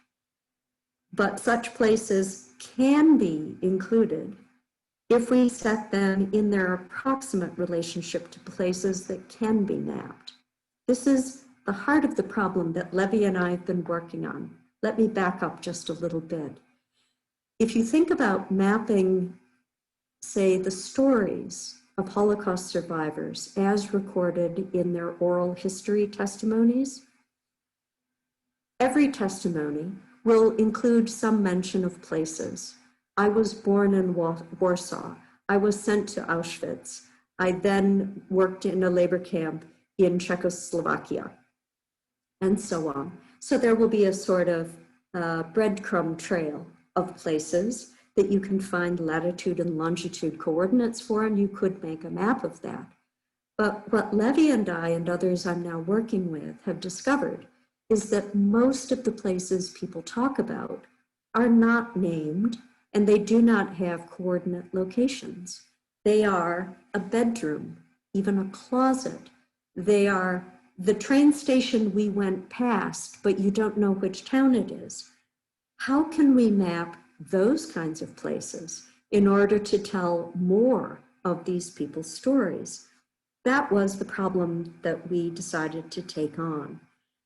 But such places can be included if we set them in their approximate relationship to places that can be mapped. This is the heart of the problem that Levy and I have been working on. Let me back up just a little bit. If you think about mapping, say, the stories of Holocaust survivors as recorded in their oral history testimonies, every testimony will include some mention of places. I was born in Warsaw. I was sent to Auschwitz. I then worked in a labor camp in Czechoslovakia, and so on. So there will be a sort of breadcrumb trail of places that you can find latitude and longitude coordinates for, and you could make a map of that. But what Levy and I and others I'm now working with have discovered is that most of the places people talk about are not named, and they do not have coordinate locations. They are a bedroom, even a closet. They are the train station we went past, but you don't know which town it is. How can we map those kinds of places in order to tell more of these people's stories? That was the problem that we decided to take on.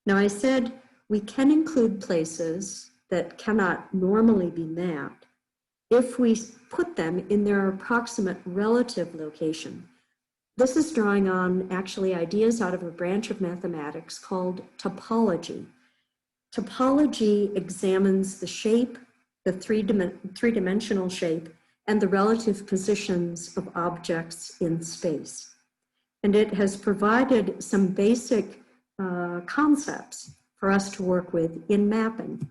Now, I said we can include places that cannot normally be mapped if we put them in their approximate relative location. This is drawing on actually ideas out of a branch of mathematics called topology. Topology examines the shape, the three-dimensional shape, and the relative positions of objects in space. And it has provided some basic concepts for us to work with in mapping.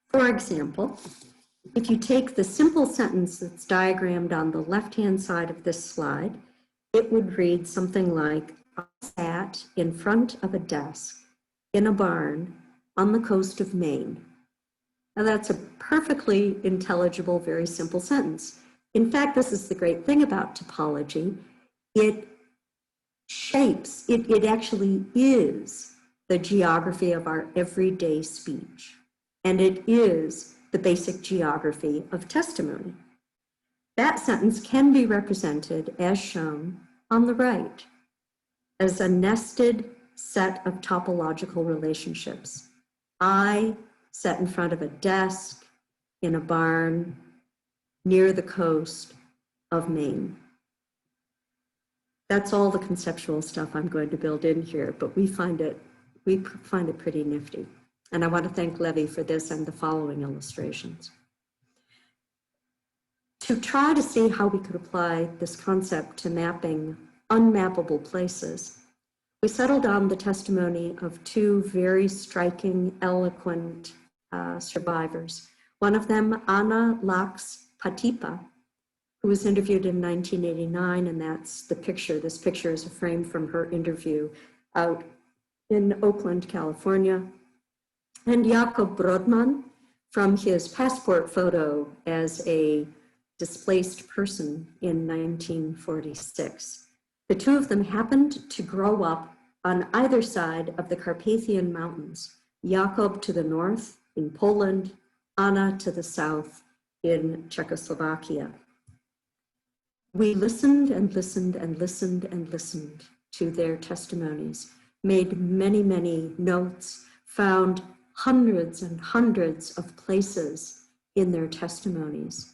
For example, if you take the simple sentence that's diagrammed on the left-hand side of this slide, it would read something like, I sat in front of a desk in a barn on the coast of Maine. Now that's a perfectly intelligible, very simple sentence. In fact, this is the great thing about topology. It shapes, it actually is the geography of our everyday speech. And it is the basic geography of testimony. That sentence can be represented as shown on the right as a nested set of topological relationships. I sat in front of a desk in a barn near the coast of Maine. That's all the conceptual stuff I'm going to build in here, but we find it pretty nifty. And I want to thank Levy for this and the following illustrations. To try to see how we could apply this concept to mapping unmappable places, we settled on the testimony of two very striking, eloquent survivors. One of them, Anna Patipa, who was interviewed in 1989, and that's the picture. This picture is a frame from her interview out in Oakland, California. And Jakob Brodman from his passport photo as a displaced person in 1946. The two of them happened to grow up on either side of the Carpathian Mountains, Jakob to the north in Poland, Anna to the south in Czechoslovakia. We listened and listened and listened and listened to their testimonies, made many, many notes, found hundreds and hundreds of places in their testimonies.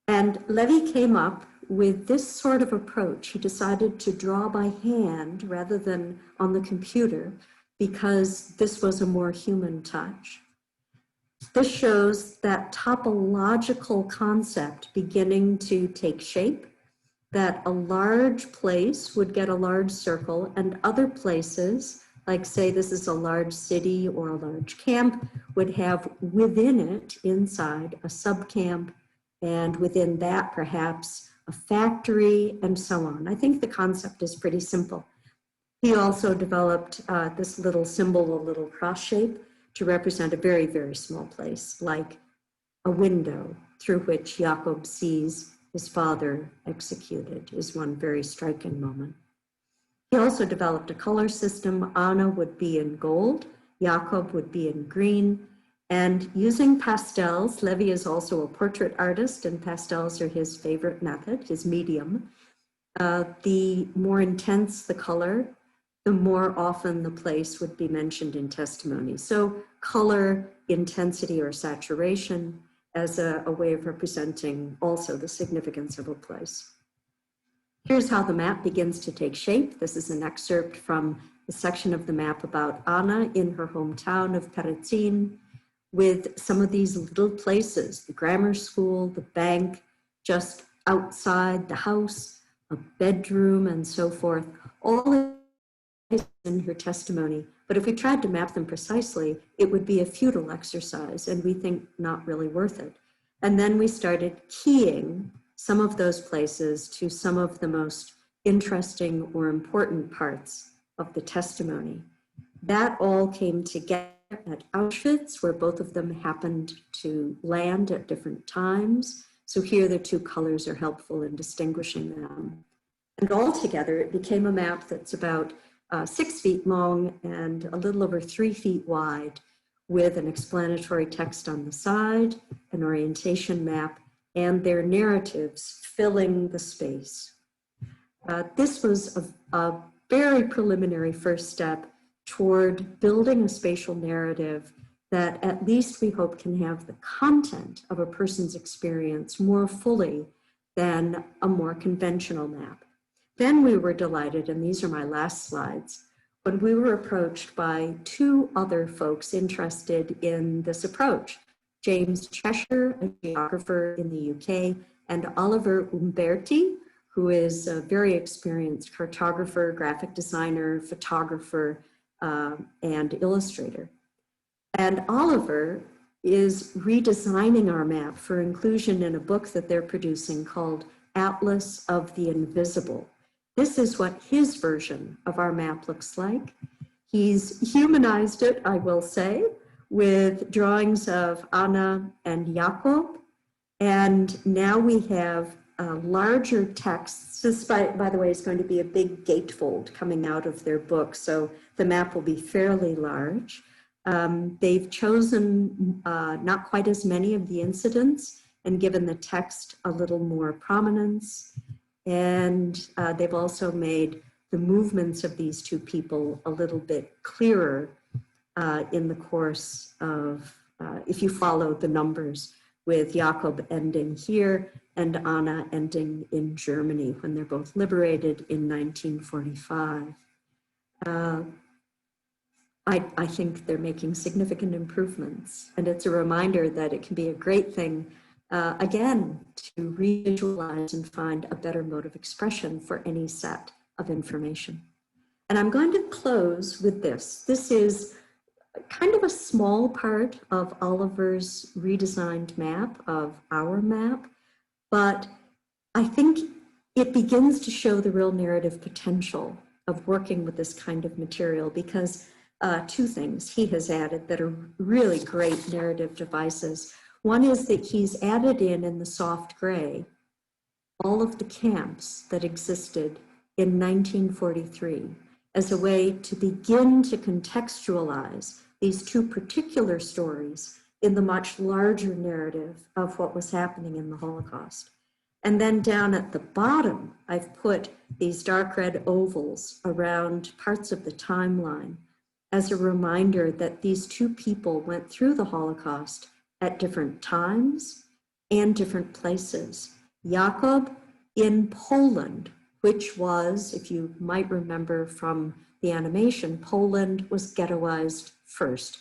And Levy came up with this sort of approach. He decided to draw by hand rather than on the computer because this was a more human touch. This shows that topological concept beginning to take shape, that a large place would get a large circle and other places, like say this is a large city or a large camp, would have within it, inside, a subcamp, and within that perhaps a factory and so on. I think the concept is pretty simple. He also developed this little symbol, a little cross shape, to represent a very, very small place, like a window through which Jakob sees his father executed, is one very striking moment. He also developed a color system. Anna would be in gold, Jakob would be in green, and using pastels. Levi is also a portrait artist, and pastels are his favorite method, his medium. The more intense the color, the more often the place would be mentioned in testimony. So color, intensity, or saturation as a way of representing also the significance of a place. Here's how the map begins to take shape. This is an excerpt from the section of the map about Anna in her hometown of Peretzin, with some of these little places, the grammar school, the bank, just outside the house, a bedroom, and so forth, all in her testimony. But if we tried to map them precisely, it would be a futile exercise, and we think not really worth it. And then we started keying some of those places to some of the most interesting or important parts of the testimony. That all came together at Auschwitz, where both of them happened to land at different times. So here the two colors are helpful in distinguishing them. And altogether, it became a map that's about 6 feet long and a little over 3 feet wide, with an explanatory text on the side, an orientation map, and their narratives filling the space. This was a very preliminary first step toward building a spatial narrative that at least we hope can have the content of a person's experience more fully than a more conventional map. Then we were delighted, and these are my last slides, when we were approached by two other folks interested in this approach, James Cheshire, a geographer in the UK, and Oliver Umberti, who is a very experienced cartographer, graphic designer, photographer, and illustrator. And Oliver is redesigning our map for inclusion in a book that they're producing called Atlas of the Invisible. This is what his version of our map looks like. He's humanized it, I will say, with drawings of Anna and Jakob. And now we have larger texts. This, by the way, is going to be a big gatefold coming out of their book, so the map will be fairly large. They've chosen not quite as many of the incidents and given the text a little more prominence. And they've also made the movements of these two people a little bit clearer in the course of, if you follow the numbers, with Jakob ending here and Anna ending in Germany when they're both liberated in 1945. I think they're making significant improvements, and it's a reminder that it can be a great thing, again, to revisualize and find a better mode of expression for any set of information. And I'm going to close with this. This is kind of a small part of Oliver's redesigned map, of our map, but I think it begins to show the real narrative potential of working with this kind of material, because two things he has added that are really great narrative devices. One is that he's added in the soft gray all of the camps that existed in 1943 as a way to begin to contextualize these two particular stories in the much larger narrative of what was happening in the Holocaust. And then down at the bottom, I've put these dark red ovals around parts of the timeline as a reminder that these two people went through the Holocaust at different times and different places. Jakob in Poland, which was, if you might remember from the animation, Poland was ghettoized first.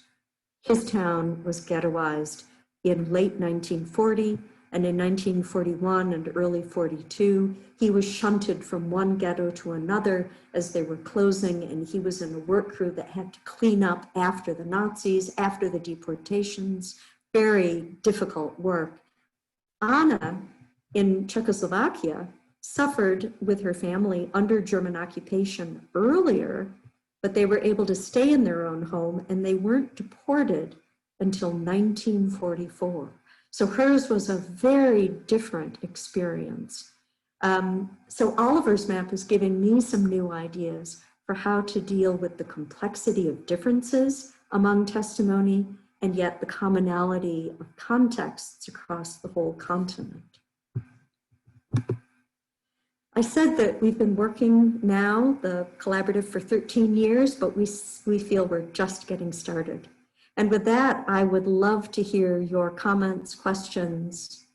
His town was ghettoized in late 1940, and in 1941 and early 42, he was shunted from one ghetto to another as they were closing, and he was in a work crew that had to clean up after the Nazis, after the deportations, very difficult work. Anna in Czechoslovakia suffered with her family under German occupation earlier, but they were able to stay in their own home and they weren't deported until 1944. So hers was a very different experience. So Oliver's map is giving me some new ideas for how to deal with the complexity of differences among testimony and yet the commonality of contexts across the whole continent. I said that we've been working now, the collaborative, for 13 years, but we feel we're just getting started. And with that, I would love to hear your comments, questions.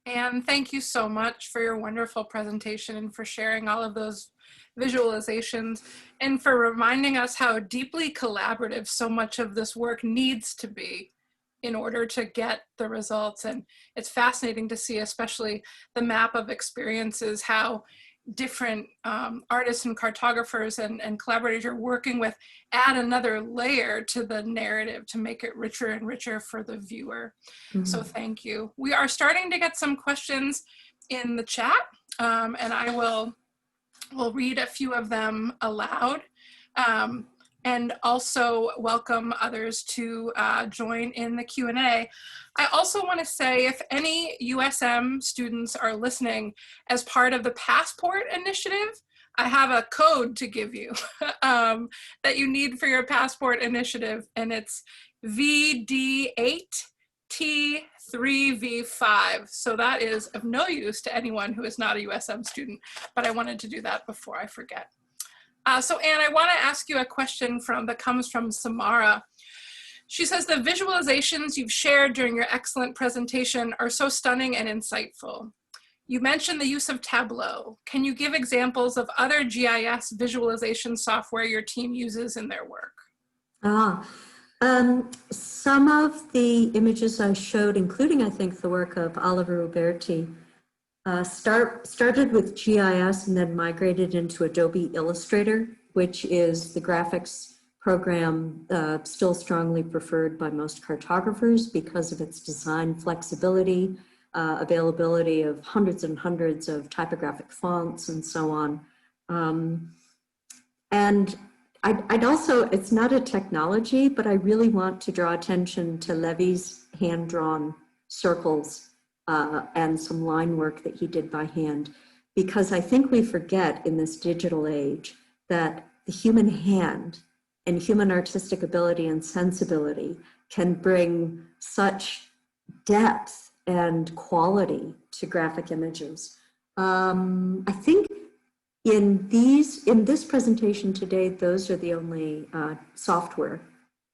Anne, thank you so much for your wonderful presentation and for sharing all of those visualizations and for reminding us how deeply collaborative so much of this work needs to be in order to get the results. And it's fascinating to see, especially the map of experiences, how different artists and cartographers and collaborators you're working with add another layer to the narrative to make it richer and richer for the viewer. Mm-hmm. So thank you. We are starting to get some questions in the chat, and I will read a few of them aloud. And also welcome others to join in the Q&A. I also want to say, if any USM students are listening as part of the Passport Initiative, I have a code to give you that you need for your Passport Initiative, and it's VD8T3V5. So that is of no use to anyone who is not a USM student, but I wanted to do that before I forget. So Anne, I want to ask you a question that comes from Samara. She says, the visualizations you've shared during your excellent presentation are so stunning and insightful. You mentioned the use of Tableau. Can you give examples of other GIS visualization software your team uses in their work? Some of the images I showed, including I think the work of Oliver Uberti, started with GIS and then migrated into Adobe Illustrator, which is the graphics program still strongly preferred by most cartographers because of its design flexibility, availability of hundreds and hundreds of typographic fonts and so on. And I'd also, it's not a technology, but I really want to draw attention to Levy's hand-drawn circles and some line work that he did by hand, because I think we forget in this digital age that the human hand and human artistic ability and sensibility can bring such depth and quality to graphic images. I think in this presentation today, those are the only software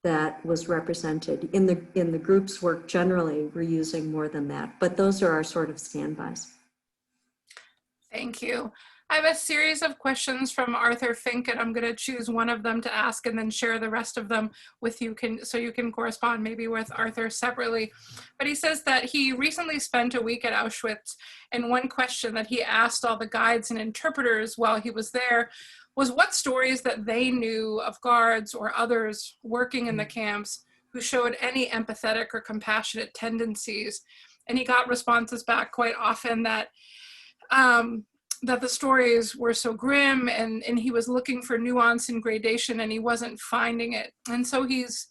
that was represented. In the group's work generally, we're using more than that, but those are our sort of standbys. Thank you. I have a series of questions from Arthur Fink, and I'm going to choose one of them to ask and then share the rest of them with you, so you can correspond maybe with Arthur separately. But he says that he recently spent a week at Auschwitz, and one question that he asked all the guides and interpreters while he was there was what stories that they knew of guards or others working in the camps who showed any empathetic or compassionate tendencies. And he got responses back quite often that that the stories were so grim, and he was looking for nuance and gradation and he wasn't finding it. And so he's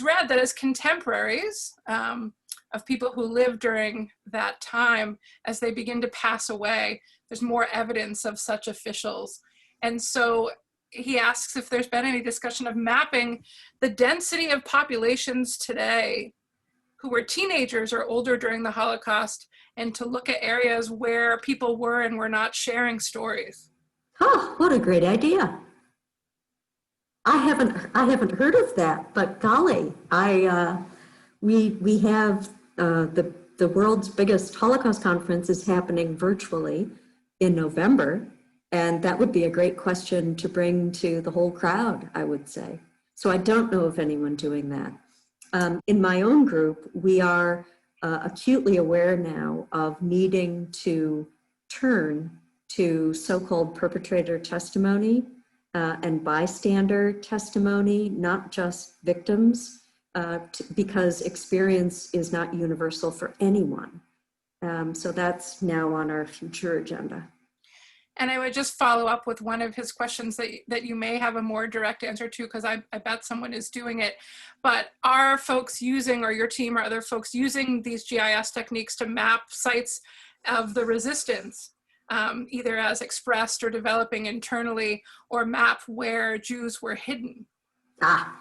read that as contemporaries of people who lived during that time, as they begin to pass away, there's more evidence of such officials. And so he asks if there's been any discussion of mapping the density of populations today who were teenagers or older during the Holocaust, and to look at areas where people were and were not sharing stories. Oh, what a great idea. I haven't heard of that, but golly, we have the world's biggest Holocaust conference is happening virtually in November, and that would be a great question to bring to the whole crowd, I would say. So I don't know of anyone doing that. In my own group, we are acutely aware now of needing to turn to so-called perpetrator testimony and bystander testimony, not just victims, because experience is not universal for anyone. So that's now on our future agenda. And I would just follow up with one of his questions that you may have a more direct answer to, because I bet someone is doing it. But are folks using, or your team or other folks using these GIS techniques to map sites of the resistance, either as expressed or developing internally, or map where Jews were hidden?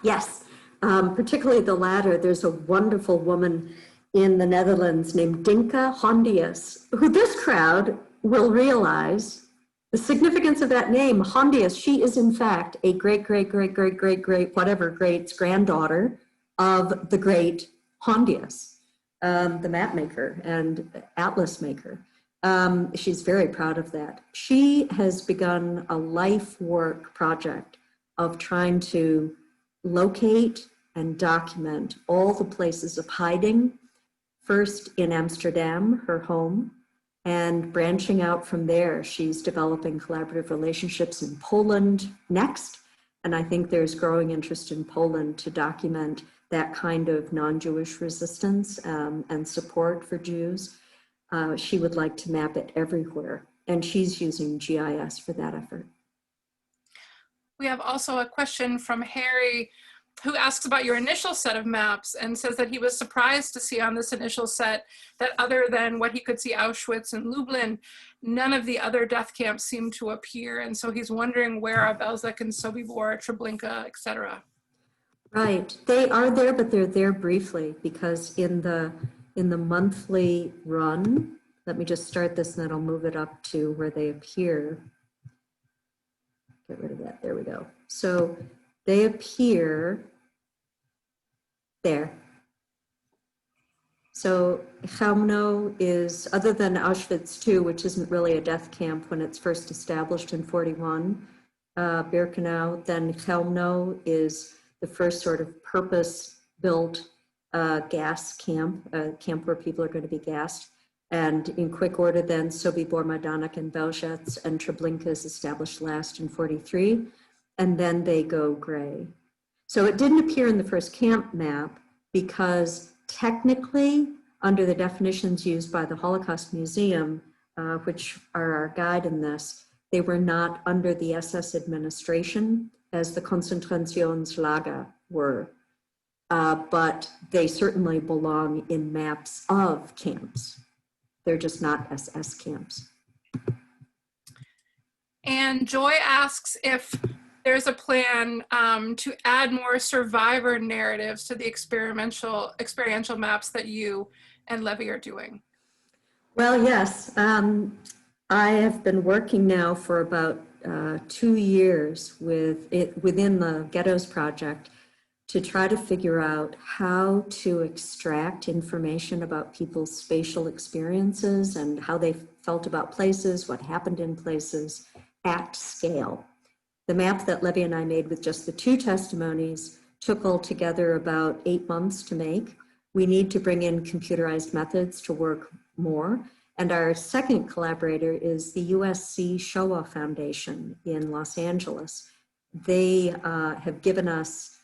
Yes, particularly the latter. There's a wonderful woman in the Netherlands named Dinka Hondius, who this crowd will realize the significance of that name, Hondius. She is in fact a great whatever great's granddaughter of the great Hondius, the map maker and atlas maker. She's very proud of that. She has begun a life work project of trying to locate and document all the places of hiding, first in Amsterdam, her home, and branching out from there. She's developing collaborative relationships in Poland next. And I think there's growing interest in Poland to document that kind of non-Jewish resistance and support for Jews. She would like to map it everywhere, and she's using GIS for that effort. We have also a question from Harry, who asks about your initial set of maps and says that he was surprised to see on this initial set that other than what he could see Auschwitz and Lublin, none of the other death camps seemed to appear. And so he's wondering where are Belzec and Sobibor, Treblinka, etc. Right, they are there, but they're there briefly, because in the monthly run, let me just start this and then I'll move it up to where they appear. Get rid of that, there we go. So they appear there. So Chełmno is, other than Auschwitz II, which isn't really a death camp when it's first established in 41, Birkenau, then Chełmno is the first sort of purpose-built gas camp, a camp where people are going to be gassed. And in quick order then, Sobibor, Majdanek, and Belzec, and Treblinka is established last in 43, and then they go gray. So it didn't appear in the first camp map because technically, under the definitions used by the Holocaust Museum, which are our guide in this, they were not under the SS administration as the Konzentrationslager were. But they certainly belong in maps of camps. They're just not SS camps. And Joy asks if there's a plan to add more survivor narratives to the experiential maps that you and Levy are doing. Well, yes. I have been working now for about 2 years within the Ghettos Project to try to figure out how to extract information about people's spatial experiences and how they felt about places, what happened in places at scale. The map that Levy and I made with just the 2 testimonies took altogether about 8 months to make. We need to bring in computerized methods to work more. And our second collaborator is the USC Shoah Foundation in Los Angeles. They have given us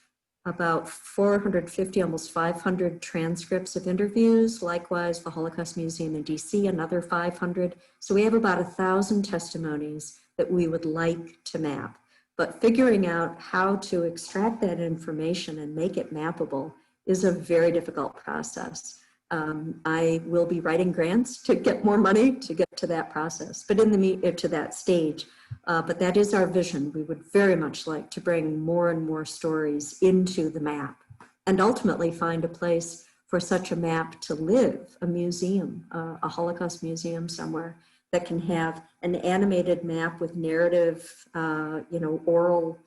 about 450, almost 500 transcripts of interviews. Likewise, the Holocaust Museum in DC, another 500. So we have about 1,000 testimonies that we would like to map. But figuring out how to extract that information and make it mappable is a very difficult process. I will be writing grants to get more money to get to that process, but to that stage. But that is our vision. We would very much like to bring more and more stories into the map and ultimately find a place for such a map to live, a museum, a Holocaust museum somewhere that can have an animated map with narrative, oral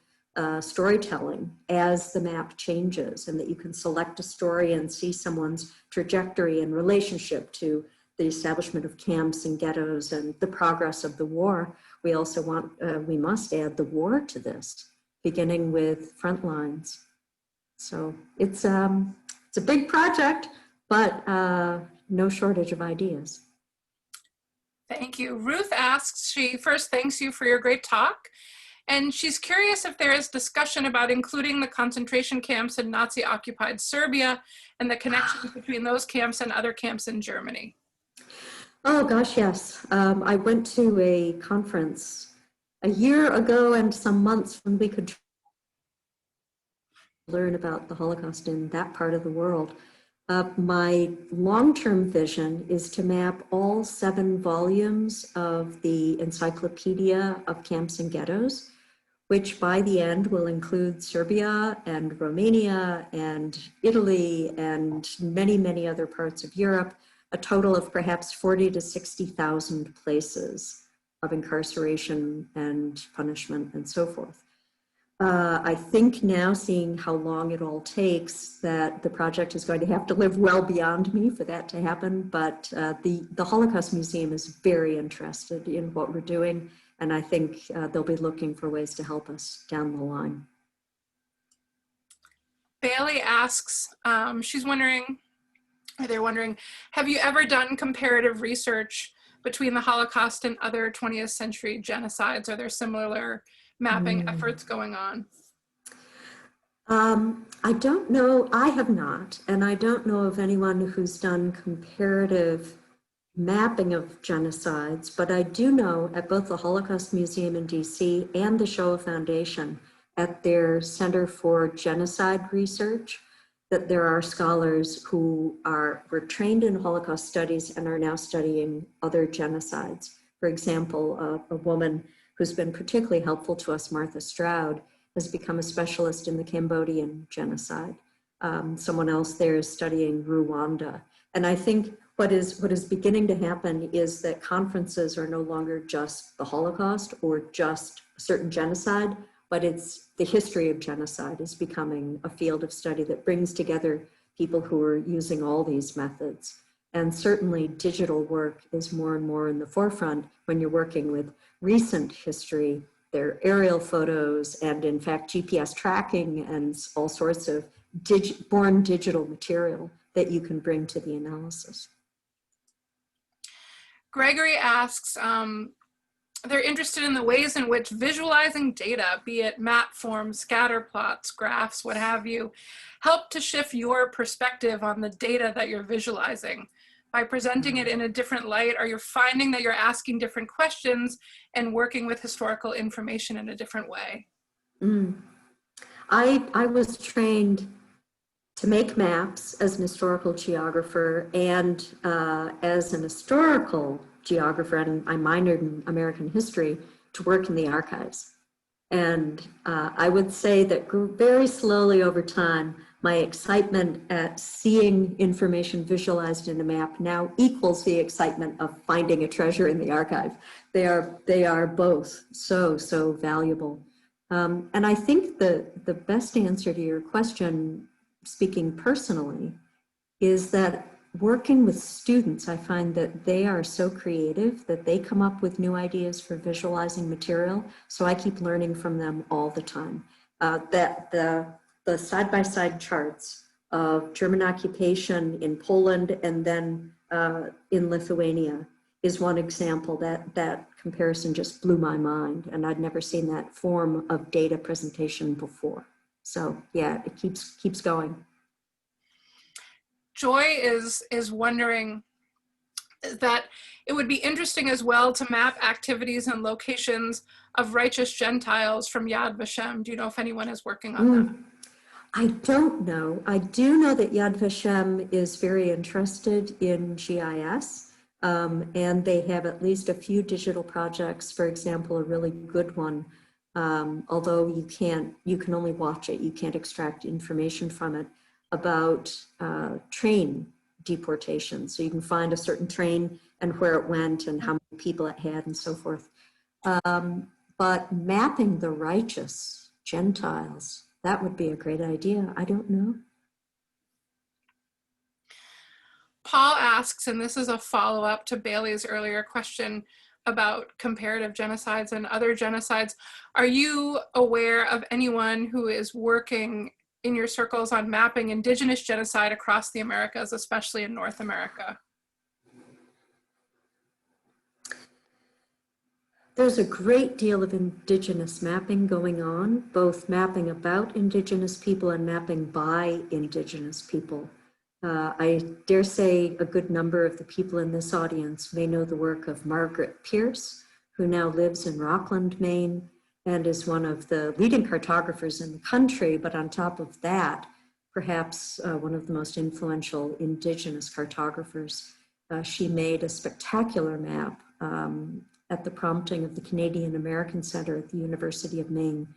storytelling as the map changes, and that you can select a story and see someone's trajectory in relationship to the establishment of camps and ghettos and the progress of the war. We also we must add the war to this, beginning with front lines. So it's a big project, but no shortage of ideas. Thank you. Ruth asks, she first thanks you for your great talk. And she's curious if there is discussion about including the concentration camps in Nazi-occupied Serbia and the connections between those camps and other camps in Germany. Oh gosh, yes. I went to a conference a year ago and some months when we could learn about the Holocaust in that part of the world. My long-term vision is to map all 7 volumes of the Encyclopedia of Camps and Ghettos, which by the end will include Serbia and Romania and Italy and many, many other parts of Europe, a total of perhaps 40 to 60,000 places of incarceration and punishment and so forth. I think now, seeing how long it all takes, that the project is going to have to live well beyond me for that to happen. But the Holocaust Museum is very interested in what we're doing, and I think they'll be looking for ways to help us down the line. Bailey asks, she's wondering, or they're wondering, have you ever done comparative research between the Holocaust and other 20th century genocides? Are there similar mapping efforts going on? I don't know, I have not, and I don't know of anyone who's done comparative mapping of genocides, but I do know at both the Holocaust Museum in DC and the Shoah Foundation at their Center for Genocide Research that there are scholars who were trained in Holocaust studies and are now studying other genocides. For example, a woman who's been particularly helpful to us, Martha Stroud, has become a specialist in the Cambodian genocide. Someone else there is studying Rwanda. And I think what is beginning to happen is that conferences are no longer just the Holocaust or just a certain genocide, but it's the history of genocide is becoming a field of study that brings together people who are using all these methods. And certainly digital work is more and more in the forefront when you're working with recent history. There are aerial photos and in fact GPS tracking and all sorts of born digital material that you can bring to the analysis. Gregory asks, they're interested in the ways in which visualizing data, be it map forms, scatter plots, graphs, what have you, help to shift your perspective on the data that you're visualizing. By presenting it in a different light, are you finding that you're asking different questions and working with historical information in a different way? I was trained to make maps as an historical geographer and as an historical geographer, and I minored in American history, to work in the archives. And I would say that grew very slowly over time, my excitement at seeing information visualized in a map now equals the excitement of finding a treasure in the archive. They are both so valuable. And I think the best answer to your question, speaking personally, is that working with students, I find that they are so creative that they come up with new ideas for visualizing material. So I keep learning from them all the time. That the side-by-side charts of German occupation in Poland and then in Lithuania is one example. That comparison just blew my mind, and I'd never seen that form of data presentation before. So yeah, it keeps going. Joy is wondering that it would be interesting as well to map activities and locations of righteous Gentiles from Yad Vashem. Do you know if anyone is working on that? I don't know. I do know that Yad Vashem is very interested in GIS, and they have at least a few digital projects. For example, a really good one, although you can only watch it, you can't extract information from it, about train deportation. So you can find a certain train and where it went and how many people it had and so forth. But mapping the righteous Gentiles, that would be a great idea. I don't know. Paul asks, and this is a follow-up to Bailey's earlier question about comparative genocides and other genocides. Are you aware of anyone who is working in your circles on mapping indigenous genocide across the Americas, especially in North America? There's a great deal of indigenous mapping going on, both mapping about indigenous people and mapping by indigenous people. I dare say a good number of the people in this audience may know the work of Margaret Pierce, who now lives in Rockland, Maine, and is one of the leading cartographers in the country, but on top of that, perhaps one of the most influential Indigenous cartographers. She made a spectacular map at the prompting of the Canadian American Center at the University of Maine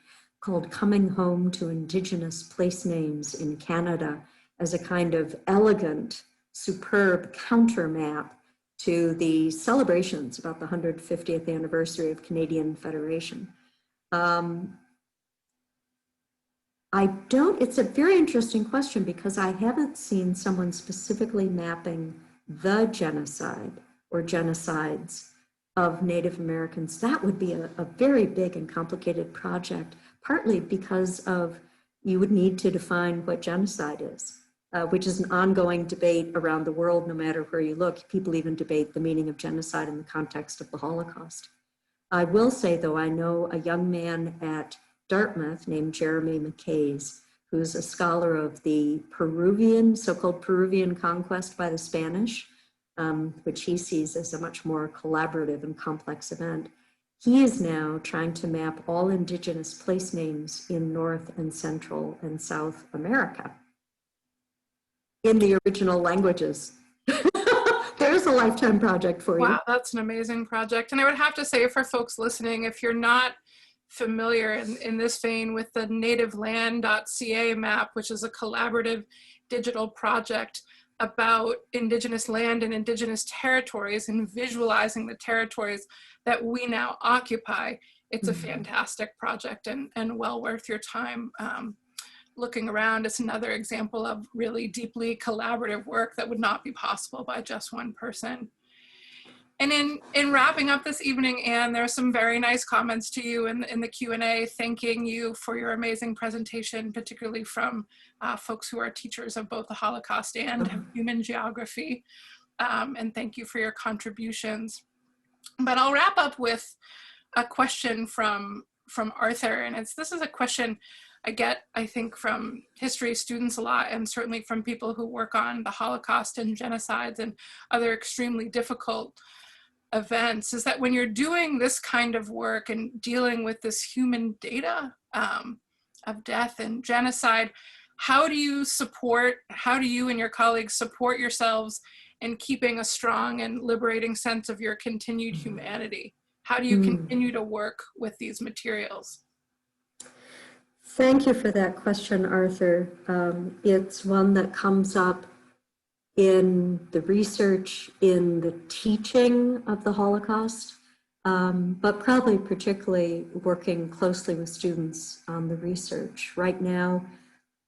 called Coming Home to Indigenous Place Names in Canada, as a kind of elegant, superb counter map to the celebrations about the 150th anniversary of Canadian Federation. It's a very interesting question because I haven't seen someone specifically mapping the genocide or genocides of Native Americans. That would be a very big and complicated project, partly because of you would need to define what genocide is, which is an ongoing debate around the world, no matter where you look. People even debate the meaning of genocide in the context of the Holocaust. I will say, though, I know a young man at Dartmouth named Jeremy McKays, who's a scholar of the Peruvian, so-called Peruvian conquest by the Spanish, which he sees as a much more collaborative and complex event. He is now trying to map all indigenous place names in North and Central and South America in the original languages. There's a lifetime project for you. Wow, that's an amazing project. And I would have to say for folks listening, if you're not familiar in this vein with the nativeland.ca map, which is a collaborative digital project about Indigenous land and Indigenous territories and visualizing the territories that we now occupy, it's a fantastic project and well worth your time looking around. It's another example of really deeply collaborative work that would not be possible by just one person. And in wrapping up this evening, Anne, there are some very nice comments to you in the Q&A, thanking you for your amazing presentation, particularly from folks who are teachers of both the Holocaust and human geography. And thank you for your contributions. But I'll wrap up with a question from Arthur. And this is a question I get, I think, from history students a lot, and certainly from people who work on the Holocaust and genocides and other extremely difficult events, is that when you're doing this kind of work and dealing with this human data of death and genocide, how do you and your colleagues support yourselves in keeping a strong and liberating sense of your continued humanity? How do you continue to work with these materials? Thank you for that question, Arthur. It's one that comes up in the research, in the teaching of the Holocaust, but probably particularly working closely with students on the research. Right now,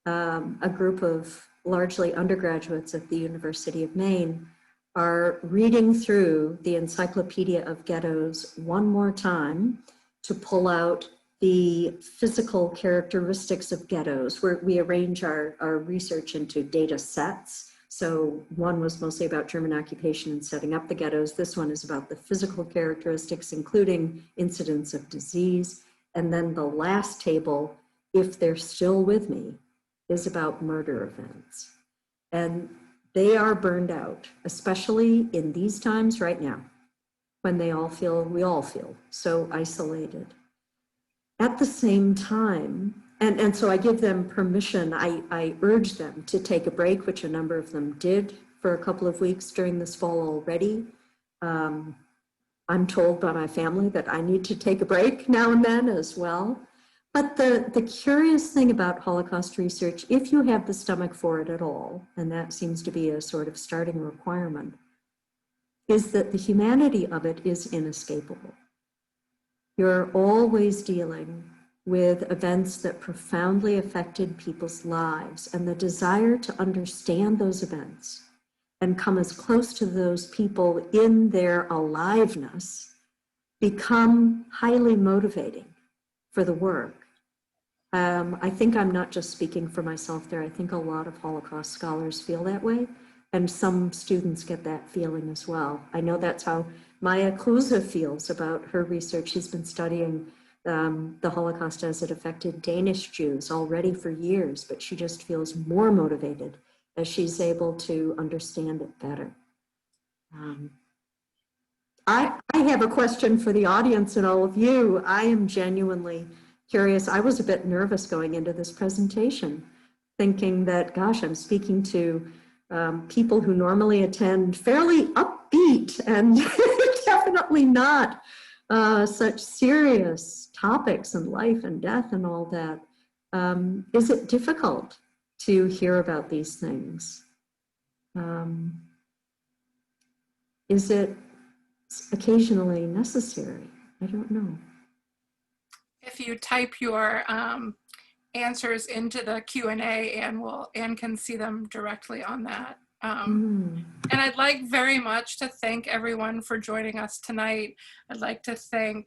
a group of largely undergraduates at the University of Maine are reading through the Encyclopedia of Ghettos one more time to pull out the physical characteristics of ghettos, where we arrange our research into data sets. So one was mostly about German occupation and setting up the ghettos. This one is about the physical characteristics, including incidents of disease. And then the last table, if they're still with me, is about murder events. And they are burned out, especially in these times right now, when we all feel so isolated. At the same time, and so I give them permission, I urge them to take a break, which a number of them did for a couple of weeks during this fall already. I'm told by my family that I need to take a break now and then as well. But the curious thing about Holocaust research, if you have the stomach for it at all, and that seems to be a sort of starting requirement, is that the humanity of it is inescapable. You're always dealing with events that profoundly affected people's lives, and the desire to understand those events and come as close to those people in their aliveness become highly motivating for the work. I think I'm not just speaking for myself there. I think a lot of Holocaust scholars feel that way, and some students get that feeling as well. I know that's how Maya Kluze feels about her research. She's been studying the Holocaust as it affected Danish Jews already for years, but she just feels more motivated as she's able to understand it better. I have a question for the audience and all of you. I am genuinely curious. I was a bit nervous going into this presentation, thinking that, gosh, I'm speaking to people who normally attend fairly upbeat and definitely not such serious topics in life and death and all that. Is it difficult to hear about these things? Is it occasionally necessary? I don't know. If you type your answers into the Q&A, Ann can see them directly on that. And I'd like very much to thank everyone for joining us tonight. I'd like to thank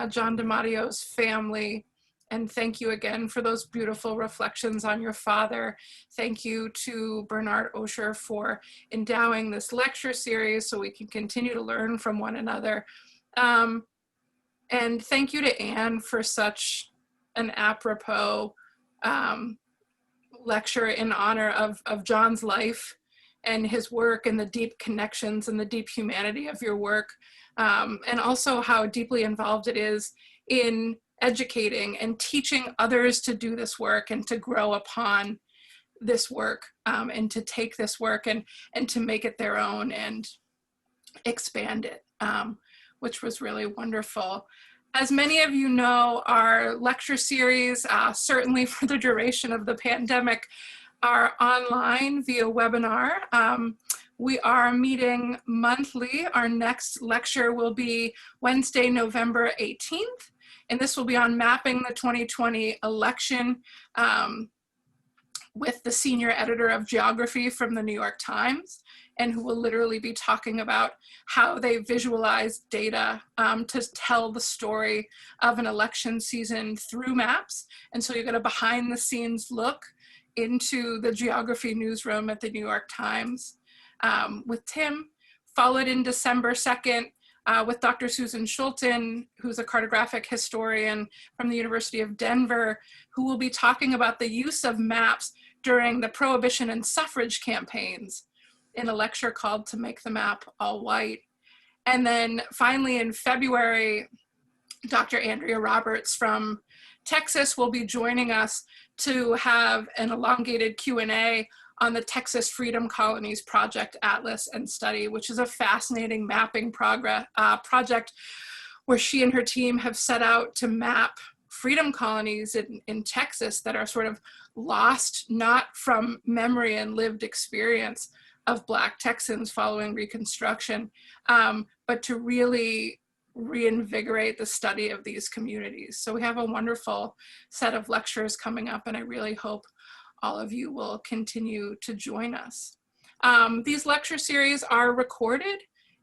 John DiMatteo's family, and thank you again for those beautiful reflections on your father. Thank you to Bernard Osher for endowing this lecture series so we can continue to learn from one another. And thank you to Ann for such an apropos lecture in honor of John's life and his work and the deep connections and the deep humanity of your work, and also how deeply involved it is in educating and teaching others to do this work and to grow upon this work, and to take this work and to make it their own and expand it, which was really wonderful. As many of you know, our lecture series, certainly for the duration of the pandemic, are online via webinar. We are meeting monthly. Our next lecture will be Wednesday, November 18th, and this will be on mapping the 2020 election with the senior editor of geography from the New York Times, and who will literally be talking about how they visualize data to tell the story of an election season through maps. And so you get a behind the scenes look into the geography newsroom at the New York Times with Tim, followed in December 2nd with Dr. Susan Schulten, who's a cartographic historian from the University of Denver, who will be talking about the use of maps during the Prohibition and suffrage campaigns in a lecture called To Make the Map All White. And then finally in February, Dr. Andrea Roberts from Texas will be joining us to have an elongated Q&A on the Texas Freedom Colonies Project Atlas and Study, which is a fascinating mapping project where she and her team have set out to map freedom colonies in Texas that are sort of lost, not from memory and lived experience of Black Texans following Reconstruction, but to really reinvigorate the study of these communities. So we have a wonderful set of lectures coming up, and I really hope all of you will continue to join us. These lecture series are recorded,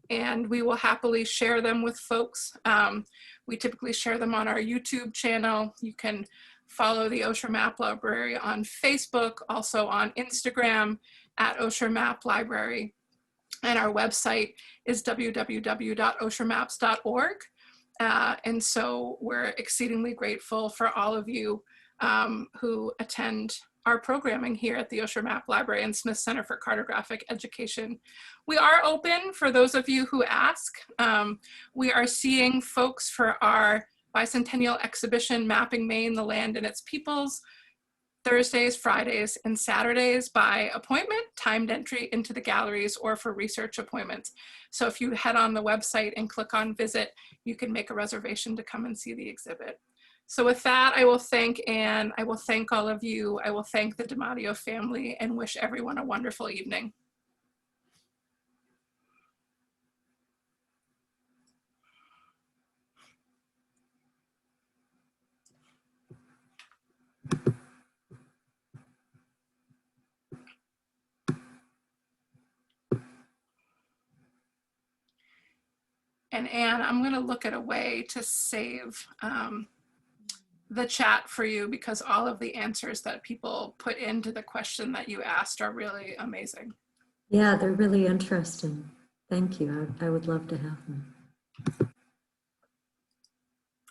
and we will happily share them with folks. We typically share them on our YouTube channel. You can follow the Osher Map Library on Facebook, also on Instagram at Osher Map Library. And our website is www.oshermaps.org. And so we're exceedingly grateful for all of you who attend our programming here at the Osher Map Library and Smith Center for Cartographic Education. We are open for those of you who ask. We are seeing folks for our bicentennial exhibition, Mapping Maine, the Land and Its Peoples, Thursdays, Fridays, and Saturdays by appointment, timed entry into the galleries, or for research appointments. So if you head on the website and click on visit, you can make a reservation to come and see the exhibit. So with that, I will thank Ann, I will thank all of you, I will thank the DiMatteo family, and wish everyone a wonderful evening. And Ann, I'm going to look at a way to save the chat for you, because all of the answers that people put into the question that you asked are really amazing. Yeah, they're really interesting. Thank you. I would love to have them.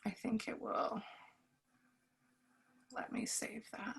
I think it will let me save that.